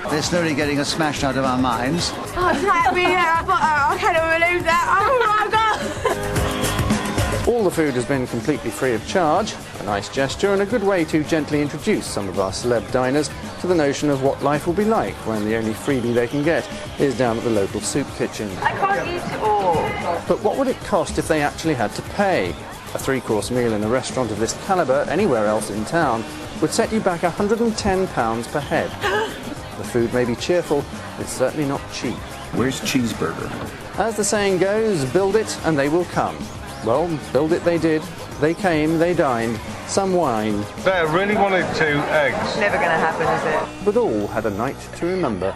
They're slowly getting us smashed out of our minds. Oh, let me I cannot believe that. Oh my God! All the food has been completely free of charge, a nice gesture and a good way to gently introduce some of our celeb diners to the notion of what life will be like when the only freebie they can get is down at the local soup kitchen. I can't eat it all. But what would it cost if they actually had to pay? A 3-course meal in a restaurant of this calibre anywhere else in town would set you back £110 per head. The food may be cheerful, it's certainly not cheap. Where's cheeseburger? As the saying goes, build it and they will come. Well, build it they did. They came, they dined, some wine. They really wanted 2 eggs. Never going to happen, is it? But all had a night to remember.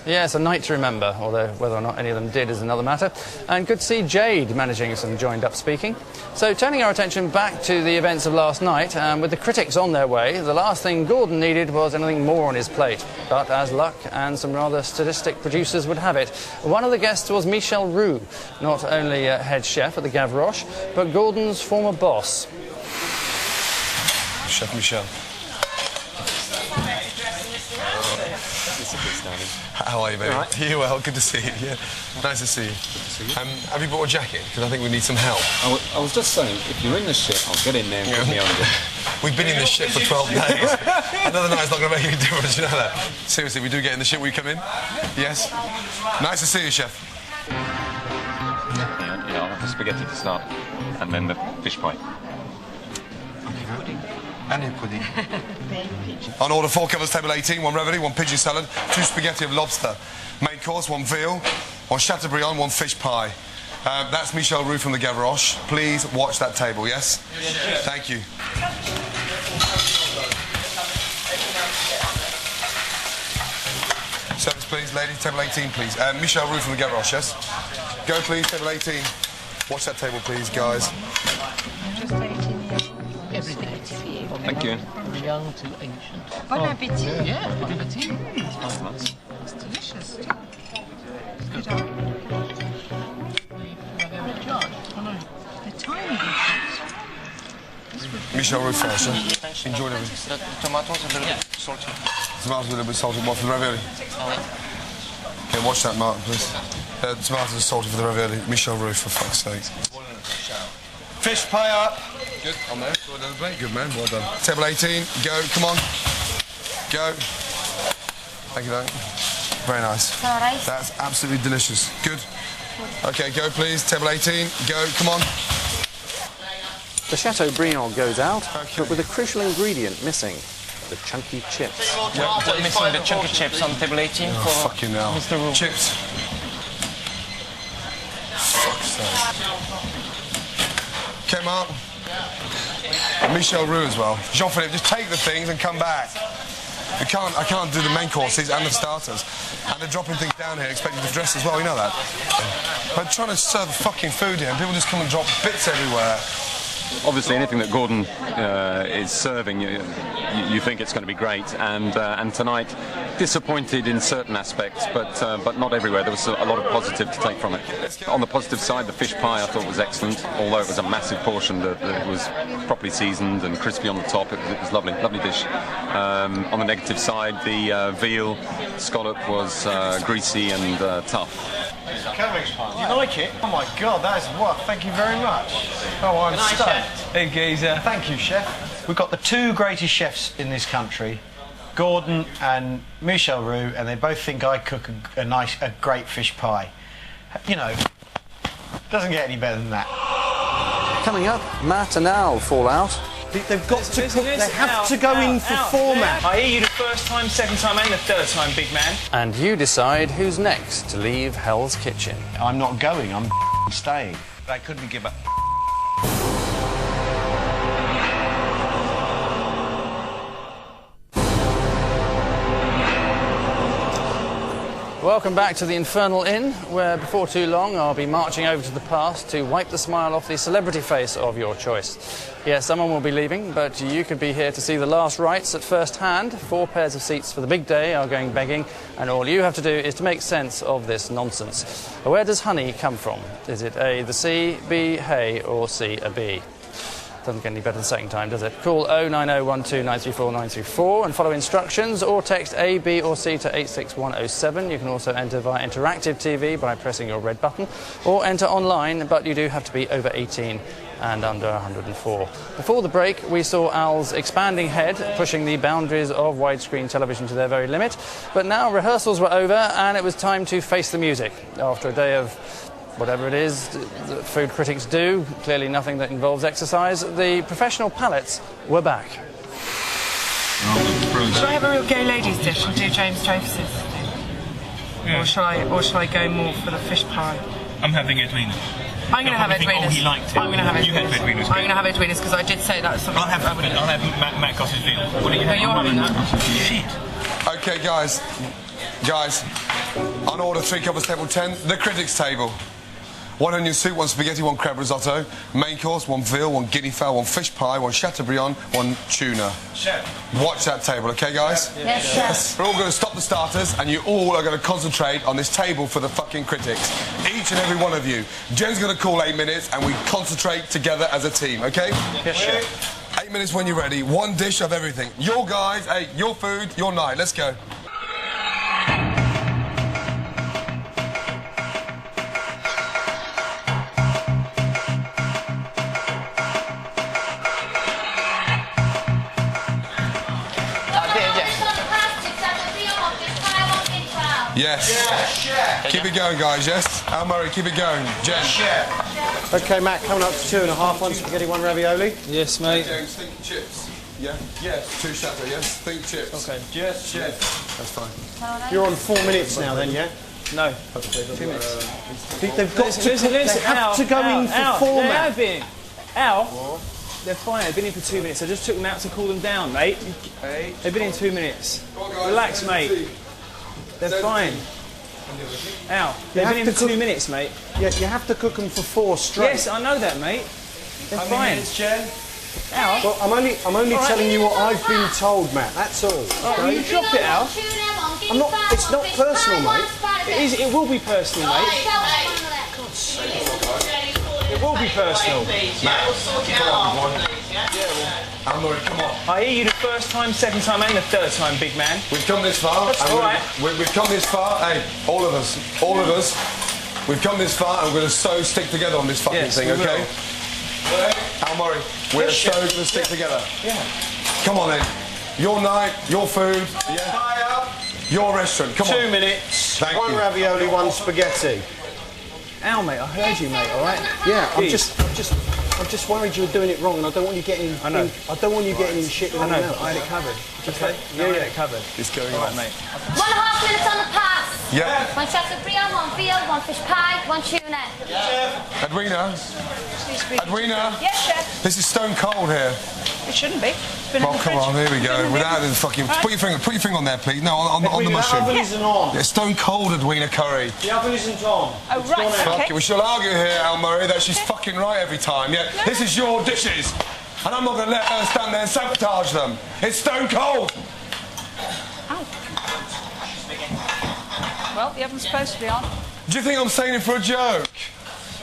Yes, a night to remember, although whether or not any of them did is another matter. And good to see Jade managing some joined-up speaking. So turning our attention back to the events of last night, with the critics on their way, the last thing Gordon needed was anything more on his plate. But as luck and some rather sadistic producers would have it, one of the guests was Michel Roux, not only head chef at the Gavroche, but Gordon's former boss. Chef Michel. How are you, baby? Right. You well? Good to see you. Yeah, nice to see you. Have you brought a jacket? Because I think we need some help. I was just saying, if you're in the ship, I'll get in there and put me under. We've been in this ship for 12 days. Another night's not going to make any difference, you know that? Seriously, we do get in the ship. Will you come in? Yes? Nice to see you, chef. Yeah, I'll have the spaghetti to start, and then the fish pie. And your pudding. On order, 4 covers, table 18, 1 reveille, 1 pigeon salad, 2 spaghetti of lobster. Main course, 1 veal, 1 Chateaubriand, 1 fish pie. That's Michel Roux from the Gavroche. Please watch that table, yes? Yes. Thank you. Service, please, ladies. Table 18, please. Michel Roux from the Gavroche, yes? Go, please, table 18. Watch that table, please, guys. Just 18 years. Everything is here. Thank you. From young to ancient. Bon appetit. Yeah, bon appetit. That's nice. It's delicious. Good red jars. Oh no, they're tiny. Michel Roux first, yeah? mentioned. Enjoy the tomatoes a little bit salty. tomatoes a little bit salty. What for the ravioli? Okay, watch that, Mark, please. Tomatoes are salty for the ravioli. Michel Roux, for fuck's sake. Fish pie up. Good, on there. Well done, mate. Good man, well done. Table 18, go, come on. Go. Thank you, Doug. Very nice. All right. That's absolutely delicious. Good. Okay, go please. Table 18, go, come on. The Chateaubriand goes out, but with a crucial ingredient missing, the chunky chips. We're missing the chunky chips on table 18 for fucking hell. Mr. Roux. Chips. Fuck's sake. Okay, Mark. Michel Roux as well. Jean-Philippe, just take the things and come back. I can't do the main courses and the starters. And they're dropping things down here, expecting to dress as well, you know that. I'm trying to serve fucking food here and people just come and drop bits everywhere. Obviously, anything that Gordon is serving, you think it's going to be great. And tonight, disappointed in certain aspects, but not everywhere. There was a lot of positive to take from it. On the positive side, the fish pie I thought was excellent. Although it was a massive portion, that it was properly seasoned and crispy on the top. It was lovely, lovely dish. On the negative side, the veal scallop was greasy and tough. Cabbage pie. You like it? Oh my God, that is what? Thank you very much. Oh, I'm stunned. Hey, geezer. Thank you, chef. We've got the two greatest chefs in this country, Gordon and Michel Roux, and they both think I cook a great fish pie. You know, doesn't get any better than that. Coming up, Matt and Al fall out. They've got to cook. They have to go in for format. I hear you the first time, second time, and the third time, big man. And you decide who's next to leave Hell's Kitchen. I'm not going. I'm staying. I couldn't give up. Welcome back to the Infernal Inn, where before too long I'll be marching over to the past to wipe the smile off the celebrity face of your choice. Yes, someone will be leaving, but you could be here to see the last rites at first hand. 4 pairs of seats for the big day are going begging, and all you have to do is to make sense of this nonsense. Where does honey come from? Is it A, the sea, B, hay, or C, a bee? Doesn't get any better the second time, does it? Call 09012934934 and follow instructions, or text A, B or C to 86107. You can also enter via interactive TV by pressing your red button, or enter online, but you do have to be over 18 and under 104. Before the break, we saw Al's expanding head pushing the boundaries of widescreen television to their very limit, but now rehearsals were over and it was time to face the music. After a day of whatever it is that food critics do, clearly nothing that involves exercise, the professional palates were back. Shall I have a real gay ladies dish and do James Joseph's thing? Yeah. Or shall I go more for the fish pie? I'm having Edwina. I'm going to have Edwina's. Oh, he liked it. I'm going to have Edwina's. You had Edwina's. I'm going to have Edwina's because I did say that's something. I'll have Matt Goss's veal. What are you having? You're having that. Shit. Okay, guys, on order 3 covers table 10, the critics table. 1 onion soup, 1 spaghetti, 1 crab risotto. Main course, 1 veal, 1 guinea fowl, 1 fish pie, 1 Chateaubriand, 1 tuna. Chef. Watch that table, okay, guys? Yes, chef. We're all going to stop the starters, and you all are going to concentrate on this table for the fucking critics. Each and every one of you. Jen's going to call 8 minutes, and we concentrate together as a team, okay? Yes, chef. 8 minutes when you're ready. 1 dish of everything. Your guys, hey, your food, your night. Let's go. Yes. Keep it going, guys, yes? Al Murray, keep it going. Jen. OK, Matt, coming up to 2.5, 1 spaghetti, 1 ravioli. Yes, mate. James, think chips. Yeah? Yes. 2 Chateau, yes? Think chips. OK. Yes, chef. That's fine. You're on 4 minutes now, then, yeah? No. 2 minutes. They've got Listen, they have to go in for format. They have been. Al, they're fine. They've been in for 2 minutes. I just took them out to cool them down, mate. They've been in 2 minutes. Relax, mate. They're fine. Al, they've been in for 2 minutes, mate. Yeah, you have to cook them for 4 straight. Yes, I know that, mate. They're How fine. many minutes, Jen? Al. Well, I'm only telling you what I've been told, Matt. That's all. Oh, will you drop it, Al? I'm not. It's not personal, mate. It is. It will be personal, mate. It will be personal. Matt, come on, boy. Anne-Marie, come on. I hear you the first time, second time, and the third time, big man. We've come this far. That's all right. We've come this far. Hey, all of us. We've come this far, and we're going to so stick together on this fucking thing, okay? Anne-Marie, we're so going to stick together. Yeah. Come on then. Your night, your food, yeah? Your restaurant. Come on. 2 minutes. Thank one you. ravioli, one spaghetti. Al, mate, I heard you, mate. All right. Yeah, I'm just worried you were doing it wrong, and I don't want you getting. I know. I don't want you getting in shit. I know. I had it covered. Okay. Yeah, covered. It's going on, on, mate. 1.5 minutes on the pass. Yeah. One chasseria, one veal, one fish pie, one tuna. Edwina. Yes, chef. This is stone cold here. It shouldn't be. It's been in Oh, the come fridge. on, here we It's been go. in Without the the fucking... Right. Put your finger on there, please. No, on the mushroom. The oven isn't on. It's stone cold, Edwina Curry. The oven isn't on. Oh, right, Fuck okay. it, we shall argue here, Al-Murray, that she's fucking right every time, yeah? No. This is your dishes, and I'm not going to let her stand there and sabotage them. It's stone cold. Well, the oven's supposed to be on. Do you think I'm saying it for a joke?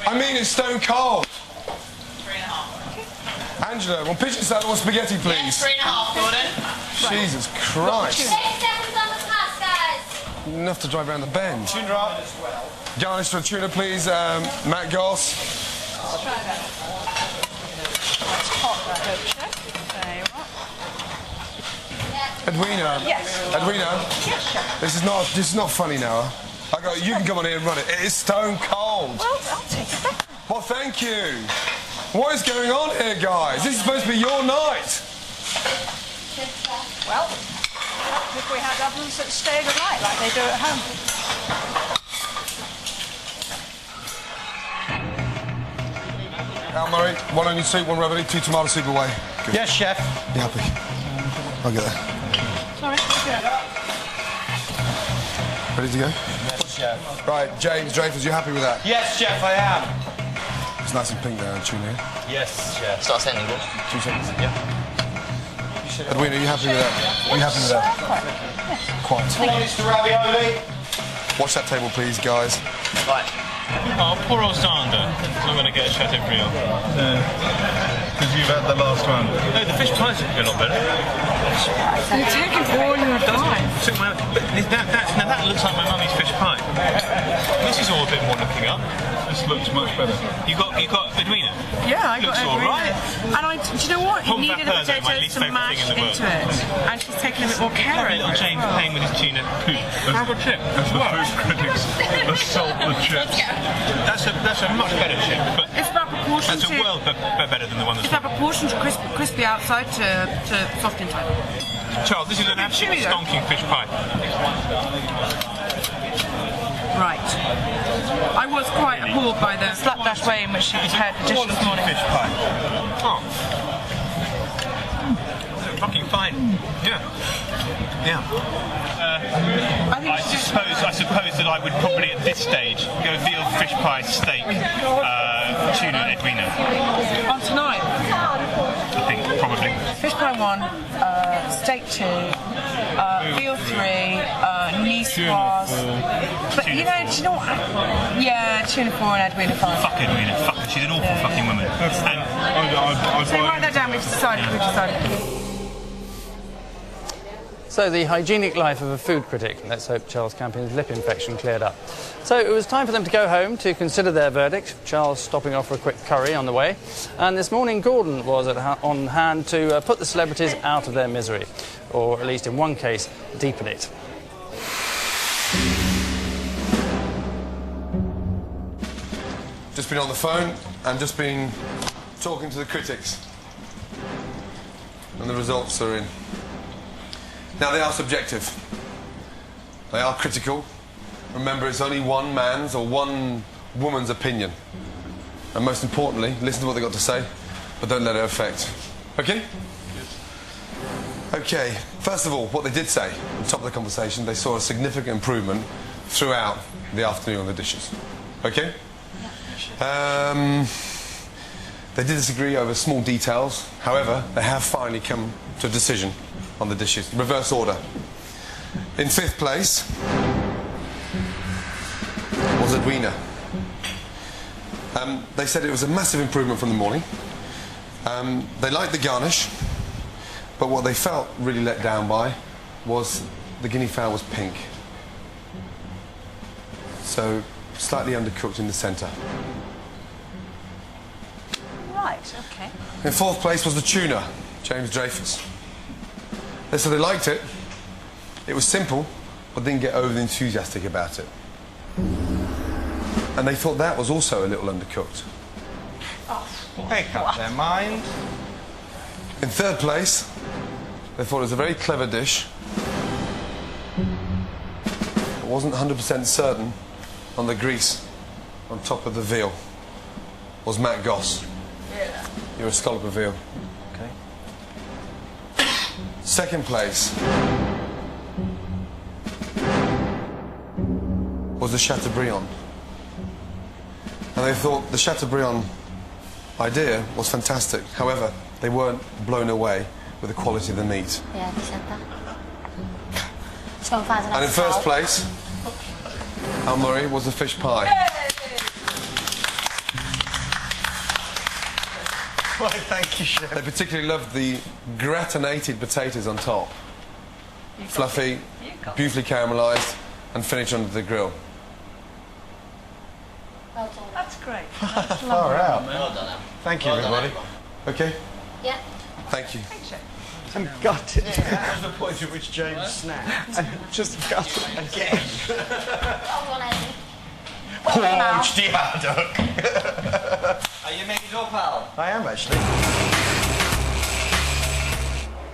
I mean, it's stone cold. 3.5. Angela, one pigeon salad or spaghetti, please. 3.5, Gordon. Jesus Christ. 6 seconds on the pass, guys. Enough to drive around the bend. Tuna up. Garnish for tuna, please, Matt Goss. Let's try that. It's hot, I hope, chef. There you are. Edwina. Yes. Edwina. Yes, chef. This is not funny now. You can come on here and run it. It is stone cold. Well, I'll take it back. Well, thank you. What is going on here, guys? This is supposed to be your night. Well, if we had ovens that stayed alight like they do at home. Al-Murray, one onion soup, one ravioli, 2 tomato soup away. Good. Yes, chef. You happy? I'll get that. Sorry, Ready to go? Yes, chef. Right, James Dreyfus, you happy with that? Yes, chef, I am. It's nice and pink there, tuna. Yes, chef. Start sending it. 2 seconds. Yeah. Edwina, are you happy with that? Are you happy with that? Quite. Mr. Ravioli. Watch that table, please, guys. Right. Oh, poor old Sander. I'm going to get a Chateaubriand. Because you've had the last one. No, the fish pies would be a lot better. You're taking all your time. Now that looks like my mummy's fish pie. This is all a bit more looking up. This looks much better. You got Edwina? Yeah, I got Looks it. all right. And do you know what? It Pommes needed the vapeurs are my potatoes least to favourite mash thing in the world. into it. And she's taken a bit more care Little over it. James playing with his tuna poop. Have a chip. As the food critics assault the chips. That's a much better chip. But it's about proportion. That's a world better than the one that's... It's about proportion to crispy outside to soft inside. Charles, this is an absolute stonking fish pie. Right. I was quite appalled by the slapdash way in which she prepared the dish this morning. Fish pie. Oh. Fucking fine. Yeah. Yeah. I suppose that I would probably at this stage go veal fish pie, steak, tuna, Edwina. On tonight? I think probably. Fish pie 1, steak 2, veal 3, niçoise. But you know what? Yeah, tuna 4 and Edwina 5. Fuck Edwina. Fuck her. She's an awful fucking woman. So write that down. We've decided. So the hygienic life of a food critic. Let's hope Charles Campion's lip infection cleared up. So it was time for them to go home to consider their verdict, Charles stopping off for a quick curry on the way. And this morning Gordon was on hand to put the celebrities out of their misery, or at least in one case, deepen it. Just been on the phone and just been talking to the critics. And the results are in. Now, they are subjective. They are critical. Remember, it's only one man's or one woman's opinion. And most importantly, listen to what they've got to say, but don't let it affect. OK? OK, first of all, what they did say, at the top of the conversation, they saw a significant improvement throughout the afternoon on the dishes. OK? They did disagree over small details. However, they have finally come to a decision on the dishes. Reverse order. In 5th place was Edwina. They said it was a massive improvement from the morning. They liked the garnish. But what they felt really let down by was the guinea fowl was pink. So slightly undercooked in the centre. Right, okay. In fourth place was the tuna, James Dreyfus. They said they liked it. It was simple, but didn't get overly enthusiastic about it. And they thought that was also a little undercooked. Make up their mind. In third place, they thought it was a very clever dish. It wasn't 100% certain on the grease on top of the veal. Was Matt Goss. Yeah. You're a scallop of veal. Okay. Second place was the Chateaubriand. And they thought the Chateaubriand idea was fantastic. However, they weren't blown away with the quality of the meat. Yeah, they said that. Let's go and find And in first place, Al Murray, was the fish pie. Why, thank you, Chef. They particularly loved the gratinated potatoes on top. Fluffy, beautifully caramelised, and finished under the grill. That's great. Far out. Well done, Thank you, everybody. Okay? Yeah. Thank you. I'm gutted. That was the point at which James snapped. Just gutted. Again. Poached haddock. Are you making it up, Al? I am, actually.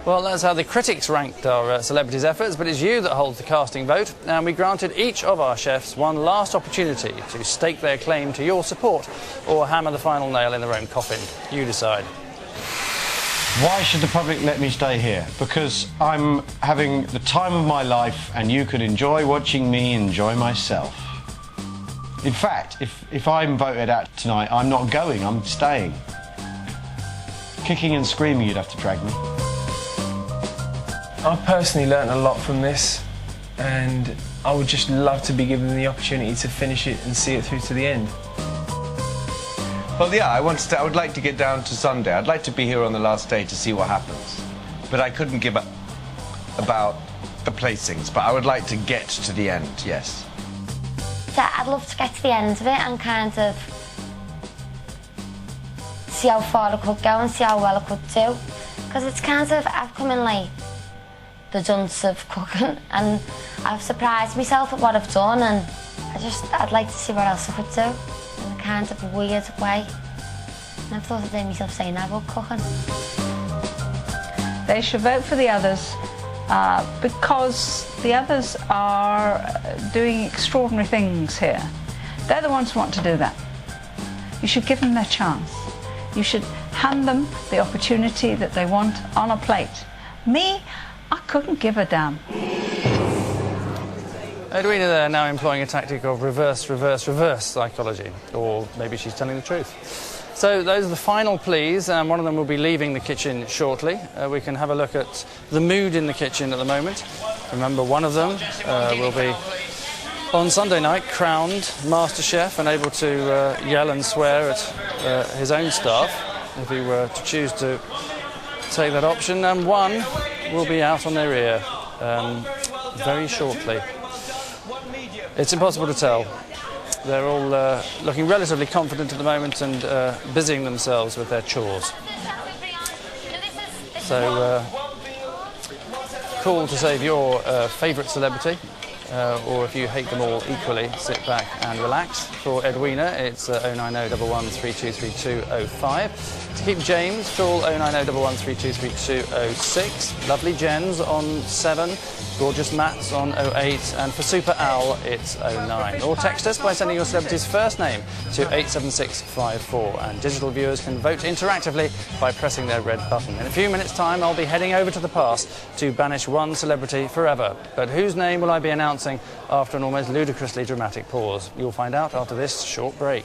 Well, that's how the critics ranked our celebrities' efforts, but it's you that holds the casting vote, and we granted each of our chefs one last opportunity to stake their claim to your support or hammer the final nail in their own coffin. You decide. Why should the public let me stay here? Because I'm having the time of my life and you could enjoy watching me enjoy myself. In fact, if I'm voted out tonight, I'm not going, I'm staying. Kicking and screaming, you'd have to drag me. I've personally learnt a lot from this, and I would just love to be given the opportunity to finish it and see it through to the end. Well, yeah, I would like to get down to Sunday. I'd like to be here on the last day to see what happens. But I couldn't give up about the placings, but I would like to get to the end, yes. So I'd love to get to the end of it and kind of see how far I could go and see how well I could do. Because it's kind of, I've come in like the dunce of cooking and I've surprised myself at what I've done, and I'd like to see what else I could do in a kind of weird way. And I've thought of myself saying that about cooking. They should vote for the others because the others are doing extraordinary things here. They're the ones who want to do that. You should give them their chance. You should hand them the opportunity that they want on a plate. Me, I couldn't give a damn. Edwina there now employing a tactic of reverse psychology, or maybe she's telling the truth. So those are the final pleas, and one of them will be leaving the kitchen shortly. We can have a look at the mood in the kitchen at the moment. Remember, one of them will be on Sunday night crowned Master Chef and able to yell and swear at his own staff if he were to choose to take that option, and one will be out on their ear very shortly. It's impossible to tell. They're all looking relatively confident at the moment and busying themselves with their chores. So, cool to save your favourite celebrity, or if you hate them all equally, sit back and relax. For Edwina, it's 090 11323205. To keep James, call 090 11323206. Lovely Jens on 7. Gorgeous Matt's on 08, and for Super Al, it's 09. Or text us by sending your celebrity's first name to 87654, and digital viewers can vote interactively by pressing their red button. In a few minutes' time, I'll be heading over to the past to banish one celebrity forever. But whose name will I be announcing after an almost ludicrously dramatic pause? You'll find out after this short break.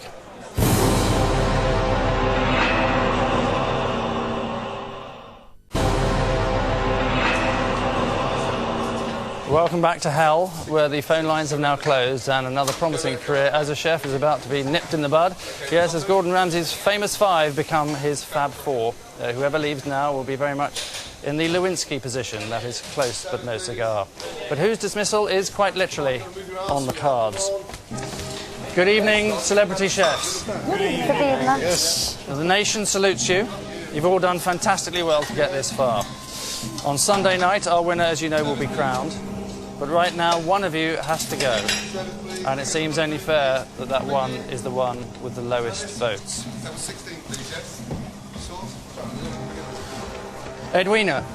Welcome back to hell, where the phone lines have now closed and another promising career as a chef is about to be nipped in the bud. Yes, as Gordon Ramsay's famous 5 become his Fab 4. Whoever leaves now will be very much in the Lewinsky position, that is close but no cigar, but whose dismissal is quite literally on the cards. Good evening, celebrity chefs. Good evening. Yes. The nation salutes you. You've all done fantastically well to get this far. On Sunday night, our winner, as you know, will be crowned. But right now, one of you has to go. And it seems only fair that that one is the one with the lowest votes. Edwina,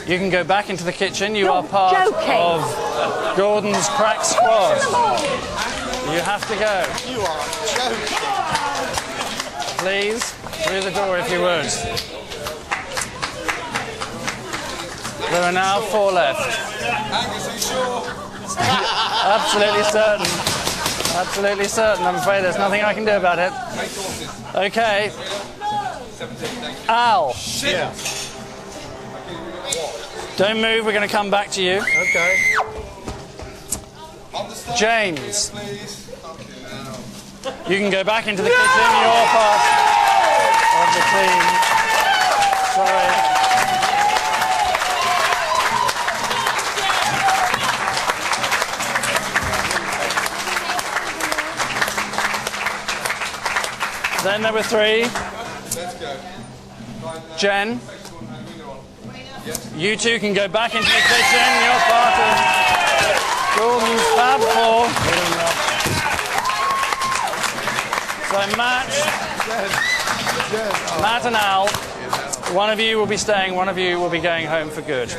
you can go back into the kitchen. You are part of Gordon's crack squad. You have to go. You are joking. Please, through the door if you would. There are now 4 left. Angus, are you sure? Absolutely certain. Absolutely certain. I'm afraid there's nothing I can do about it. Okay. Al. Yeah. Don't move, we're going to come back to you. Okay. James. You can go back into the kitchen, you're part of the team. Sorry. Then number 3. Let's go. Jen. You two can go back into the kitchen. You're part of Gordon's Fab 4. So Matt and Al, one of you will be staying, one of you will be going home for good.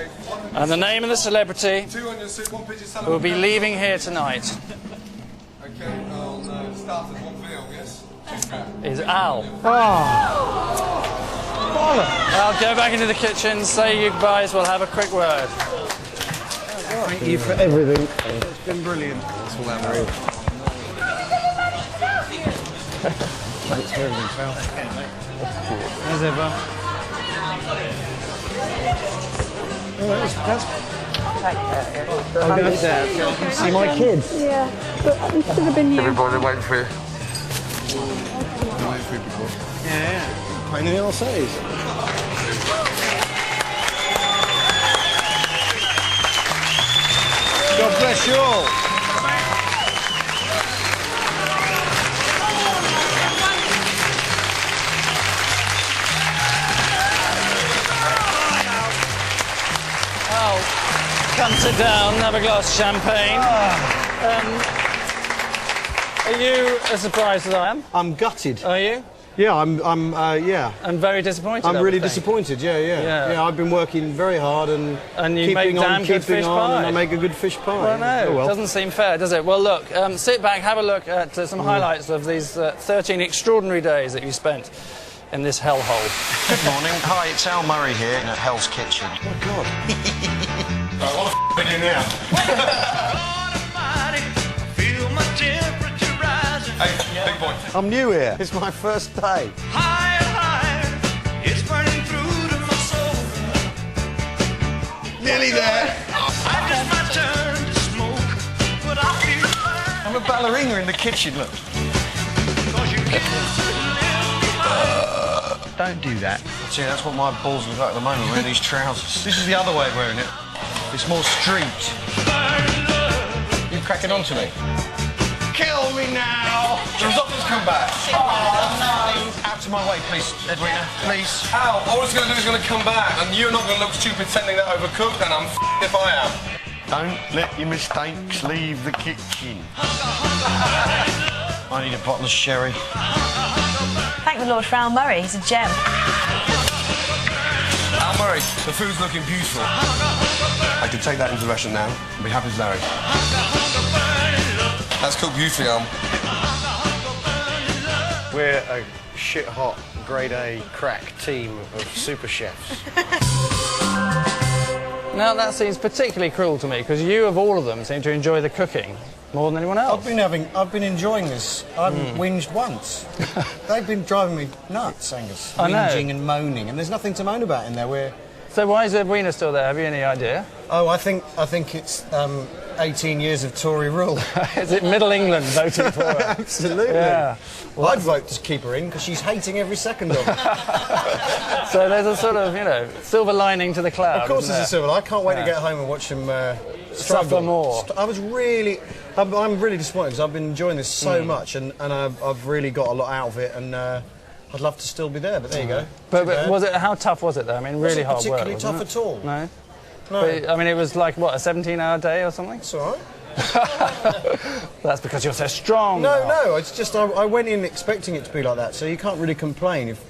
And the name of the celebrity who will be leaving here tonight Okay, I'll start at 1 veal, yes? is Al. Al, go back into the kitchen, say your goodbyes, we'll have a quick word. Thank you for everything. It's been brilliant. That's all that matters. Thanks for everything, pal. As ever. I'll go upstairs. See my kids. Yeah, but it should have been you. Everybody waiting for you. Yeah. Pain in the arse it is. God bless you all. Al, come sit down, have a glass of champagne. Are you as surprised as I am? I'm gutted. Are you? Yeah, I'm very disappointed. I'm I really would think. disappointed. Yeah. I've been working very hard and you make damn good fish pie. and I make a good fish pie. Well, no, Oh, well. it doesn't seem fair, does it? Well, look, sit back, have a look at some highlights of these 13 extraordinary days that you spent in this hellhole. Good morning. Hi, it's Al Murray here at Hell's Kitchen. Oh my God. Right, what the f*** are you now? Hey, big boy. I'm new here. It's my first day. It's burning through to my soul. Nearly there. I just my turn to smoke, but I feel fine. I'm a ballerina in the kitchen, look. Don't do that. See, that's what my balls look like at the moment, wearing these trousers. This is the other way of wearing it. It's more street. You cracking on to me? Kill me now. The risotto's come back. Oh, no. Out of my way, please, Edwina, please. Al, all it's going to do is going to come back, and you're not going to look stupid sending that overcooked, and I'm f***ed if I am. Don't let your mistakes leave the kitchen. I need a bottle of sherry. Thank the Lord for Al Murray, he's a gem. Al Murray, the food's looking beautiful. I can take that into the restaurant now and be happy as Larry. That's cooked beautifully, We're a shit-hot, grade A crack team of super chefs. Now, that seems particularly cruel to me, because you, of all of them, seem to enjoy the cooking more than anyone else. I've been enjoying this. I haven't whinged once. They've been driving me nuts, Angus. I know. Whinging and moaning, and there's nothing to moan about in there. We're So why is Edwina still there? Have you any idea? Oh, I think it's 18 years of Tory rule. Is it Middle England voting for her? Absolutely. Yeah. Well, I'd vote to keep her in because she's hating every second of it. So there's a sort of, you know, silver lining to the cloud. Of course, isn't there's a there? silver. I can't wait Yeah. to get home and watch them Suffer struggle more. I'm really disappointed because I've been enjoying this so much, and I've really got a lot out of it, and I'd love to still be there. But there you go. But was it? How tough was it though? I mean, really hard work. Particularly tough at all. No. No. But, I mean, it was like what, a 17-hour day or something? It's all right. That's because you're so strong. No. It's just I went in expecting it to be like that, so you can't really complain if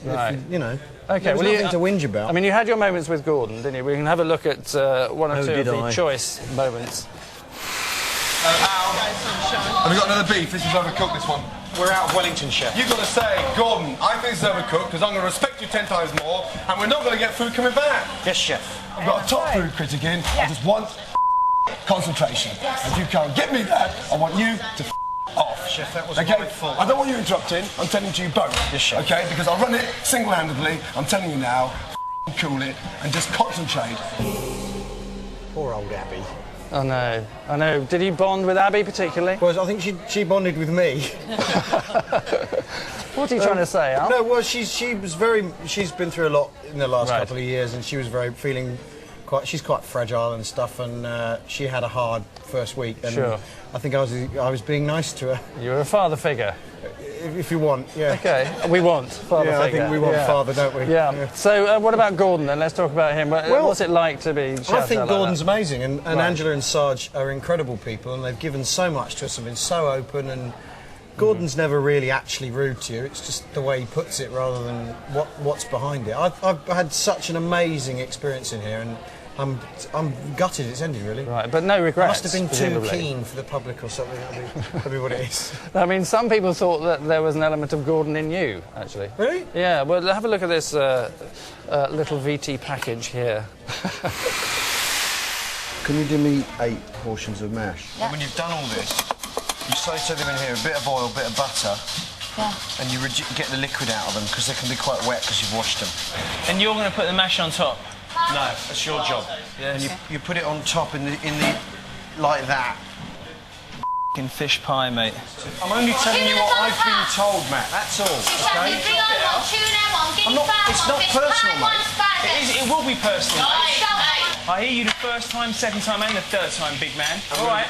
you know. Okay, There's nothing to whinge about. I mean, you had your moments with Gordon, didn't you? We can have a look at one or two of the choice moments. Have we got another beef? This is overcooked, this one. We're out of Wellington, chef. You've got to say, Gordon, I think it's overcooked because I'm going to respect you 10 times more, and we're not going to get food coming back. Yes, chef. I've got a top food critic in. I just want concentration. If you can't get me that, I want you to off. Chef, that was okay? my fault. I don't want you interrupting. I'm telling to you both. Yes, chef. Okay? Because I run it single-handedly. I'm telling you now, cool it and just concentrate. Poor old Abby. I know. Did you bond with Abby particularly? Well, I think she bonded with me. What are you trying to say, Al? No, well, she's been through a lot in the last couple of years, and she was she's quite fragile and stuff, and she had a hard first week. And sure. I think I was being nice to her. You're a father figure. If you want, yeah. Okay, we want father figure. I think we want father, don't we? Yeah. So what about Gordon then? Let's talk about him. What's it like to be shouted I think out Gordon's like that? amazing, and Angela and Sarge are incredible people, and they've given so much to us and been so open, and Gordon's never really actually rude to you. It's just the way he puts it rather than what's behind it. I've had such an amazing experience in here, and I'm gutted it's ended, really. Right, but no regrets. I must have been presumably. too keen for the public or something. That'd be what it is. I mean, some people thought that there was an element of Gordon in you, actually. Really? Yeah, well, have a look at this little VT package here. Can you do me 8 portions of mash? Yeah. When you've done all this, you slice them in here, a bit of oil, a bit of butter, and you get the liquid out of them because they can be quite wet because you've washed them. And you're going to put the mash on top? No, that's your job. Yes. And you put it on top in the like that. F***ing fish pie, mate. I'm only telling you what I've been told, Matt. That's all. Okay? It's not personal, mate. It will be personal, mate. I hear you the first time, second time, and the third time, big man. All right.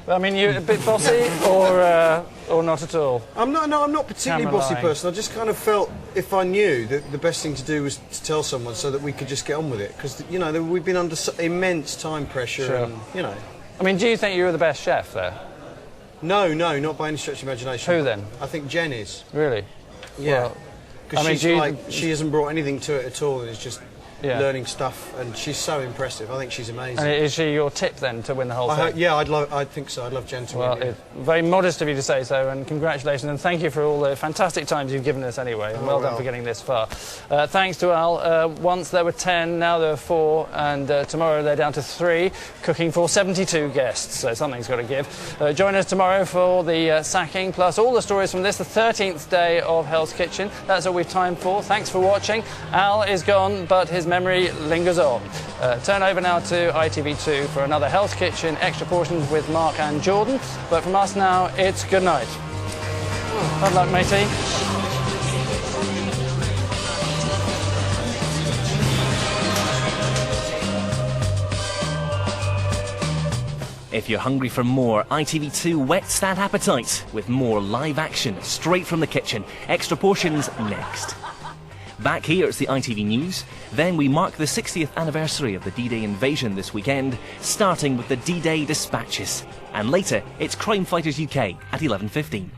I mean, you're a bit bossy, or not at all? I'm not particularly bossy person. I just kind of felt if I knew that the best thing to do was to tell someone so that we could just get on with it, because you know we've been under immense time pressure, Sure. and you know. I mean, do you think you were the best chef there? No, not by any stretch of imagination. Who then? I think Jen is. Really? Yeah. Well, Because she hasn't brought anything to it at all. It's just Yeah. learning stuff, and she's so impressive. I think she's amazing. And is she your tip then to win the whole thing? Yeah, I think so. I'd love Jen to Well, win. Yeah. it's very modest of you to say so, and congratulations, and thank you for all the fantastic times you've given us anyway, and well done for getting this far. Thanks to Al. Once there were 10, now there are 4, and tomorrow they're down to 3, cooking for 72 guests, so something's got to give. Join us tomorrow for the sacking, plus all the stories from this, the 13th day of Hell's Kitchen. That's all we've time for. Thanks for watching. Al is gone, but his memory lingers on. Turn over now to ITV2 for another Hell's Kitchen Extra Portions with Mark and Jordan. But from us now, it's good night. Good luck, matey. If you're hungry for more, ITV2 whets that appetite with more live action straight from the kitchen. Extra Portions next. Back here, it's the ITV News. Then we mark the 60th anniversary of the D-Day invasion this weekend, starting with the D-Day dispatches. And later, it's Crime Fighters UK at 11:15.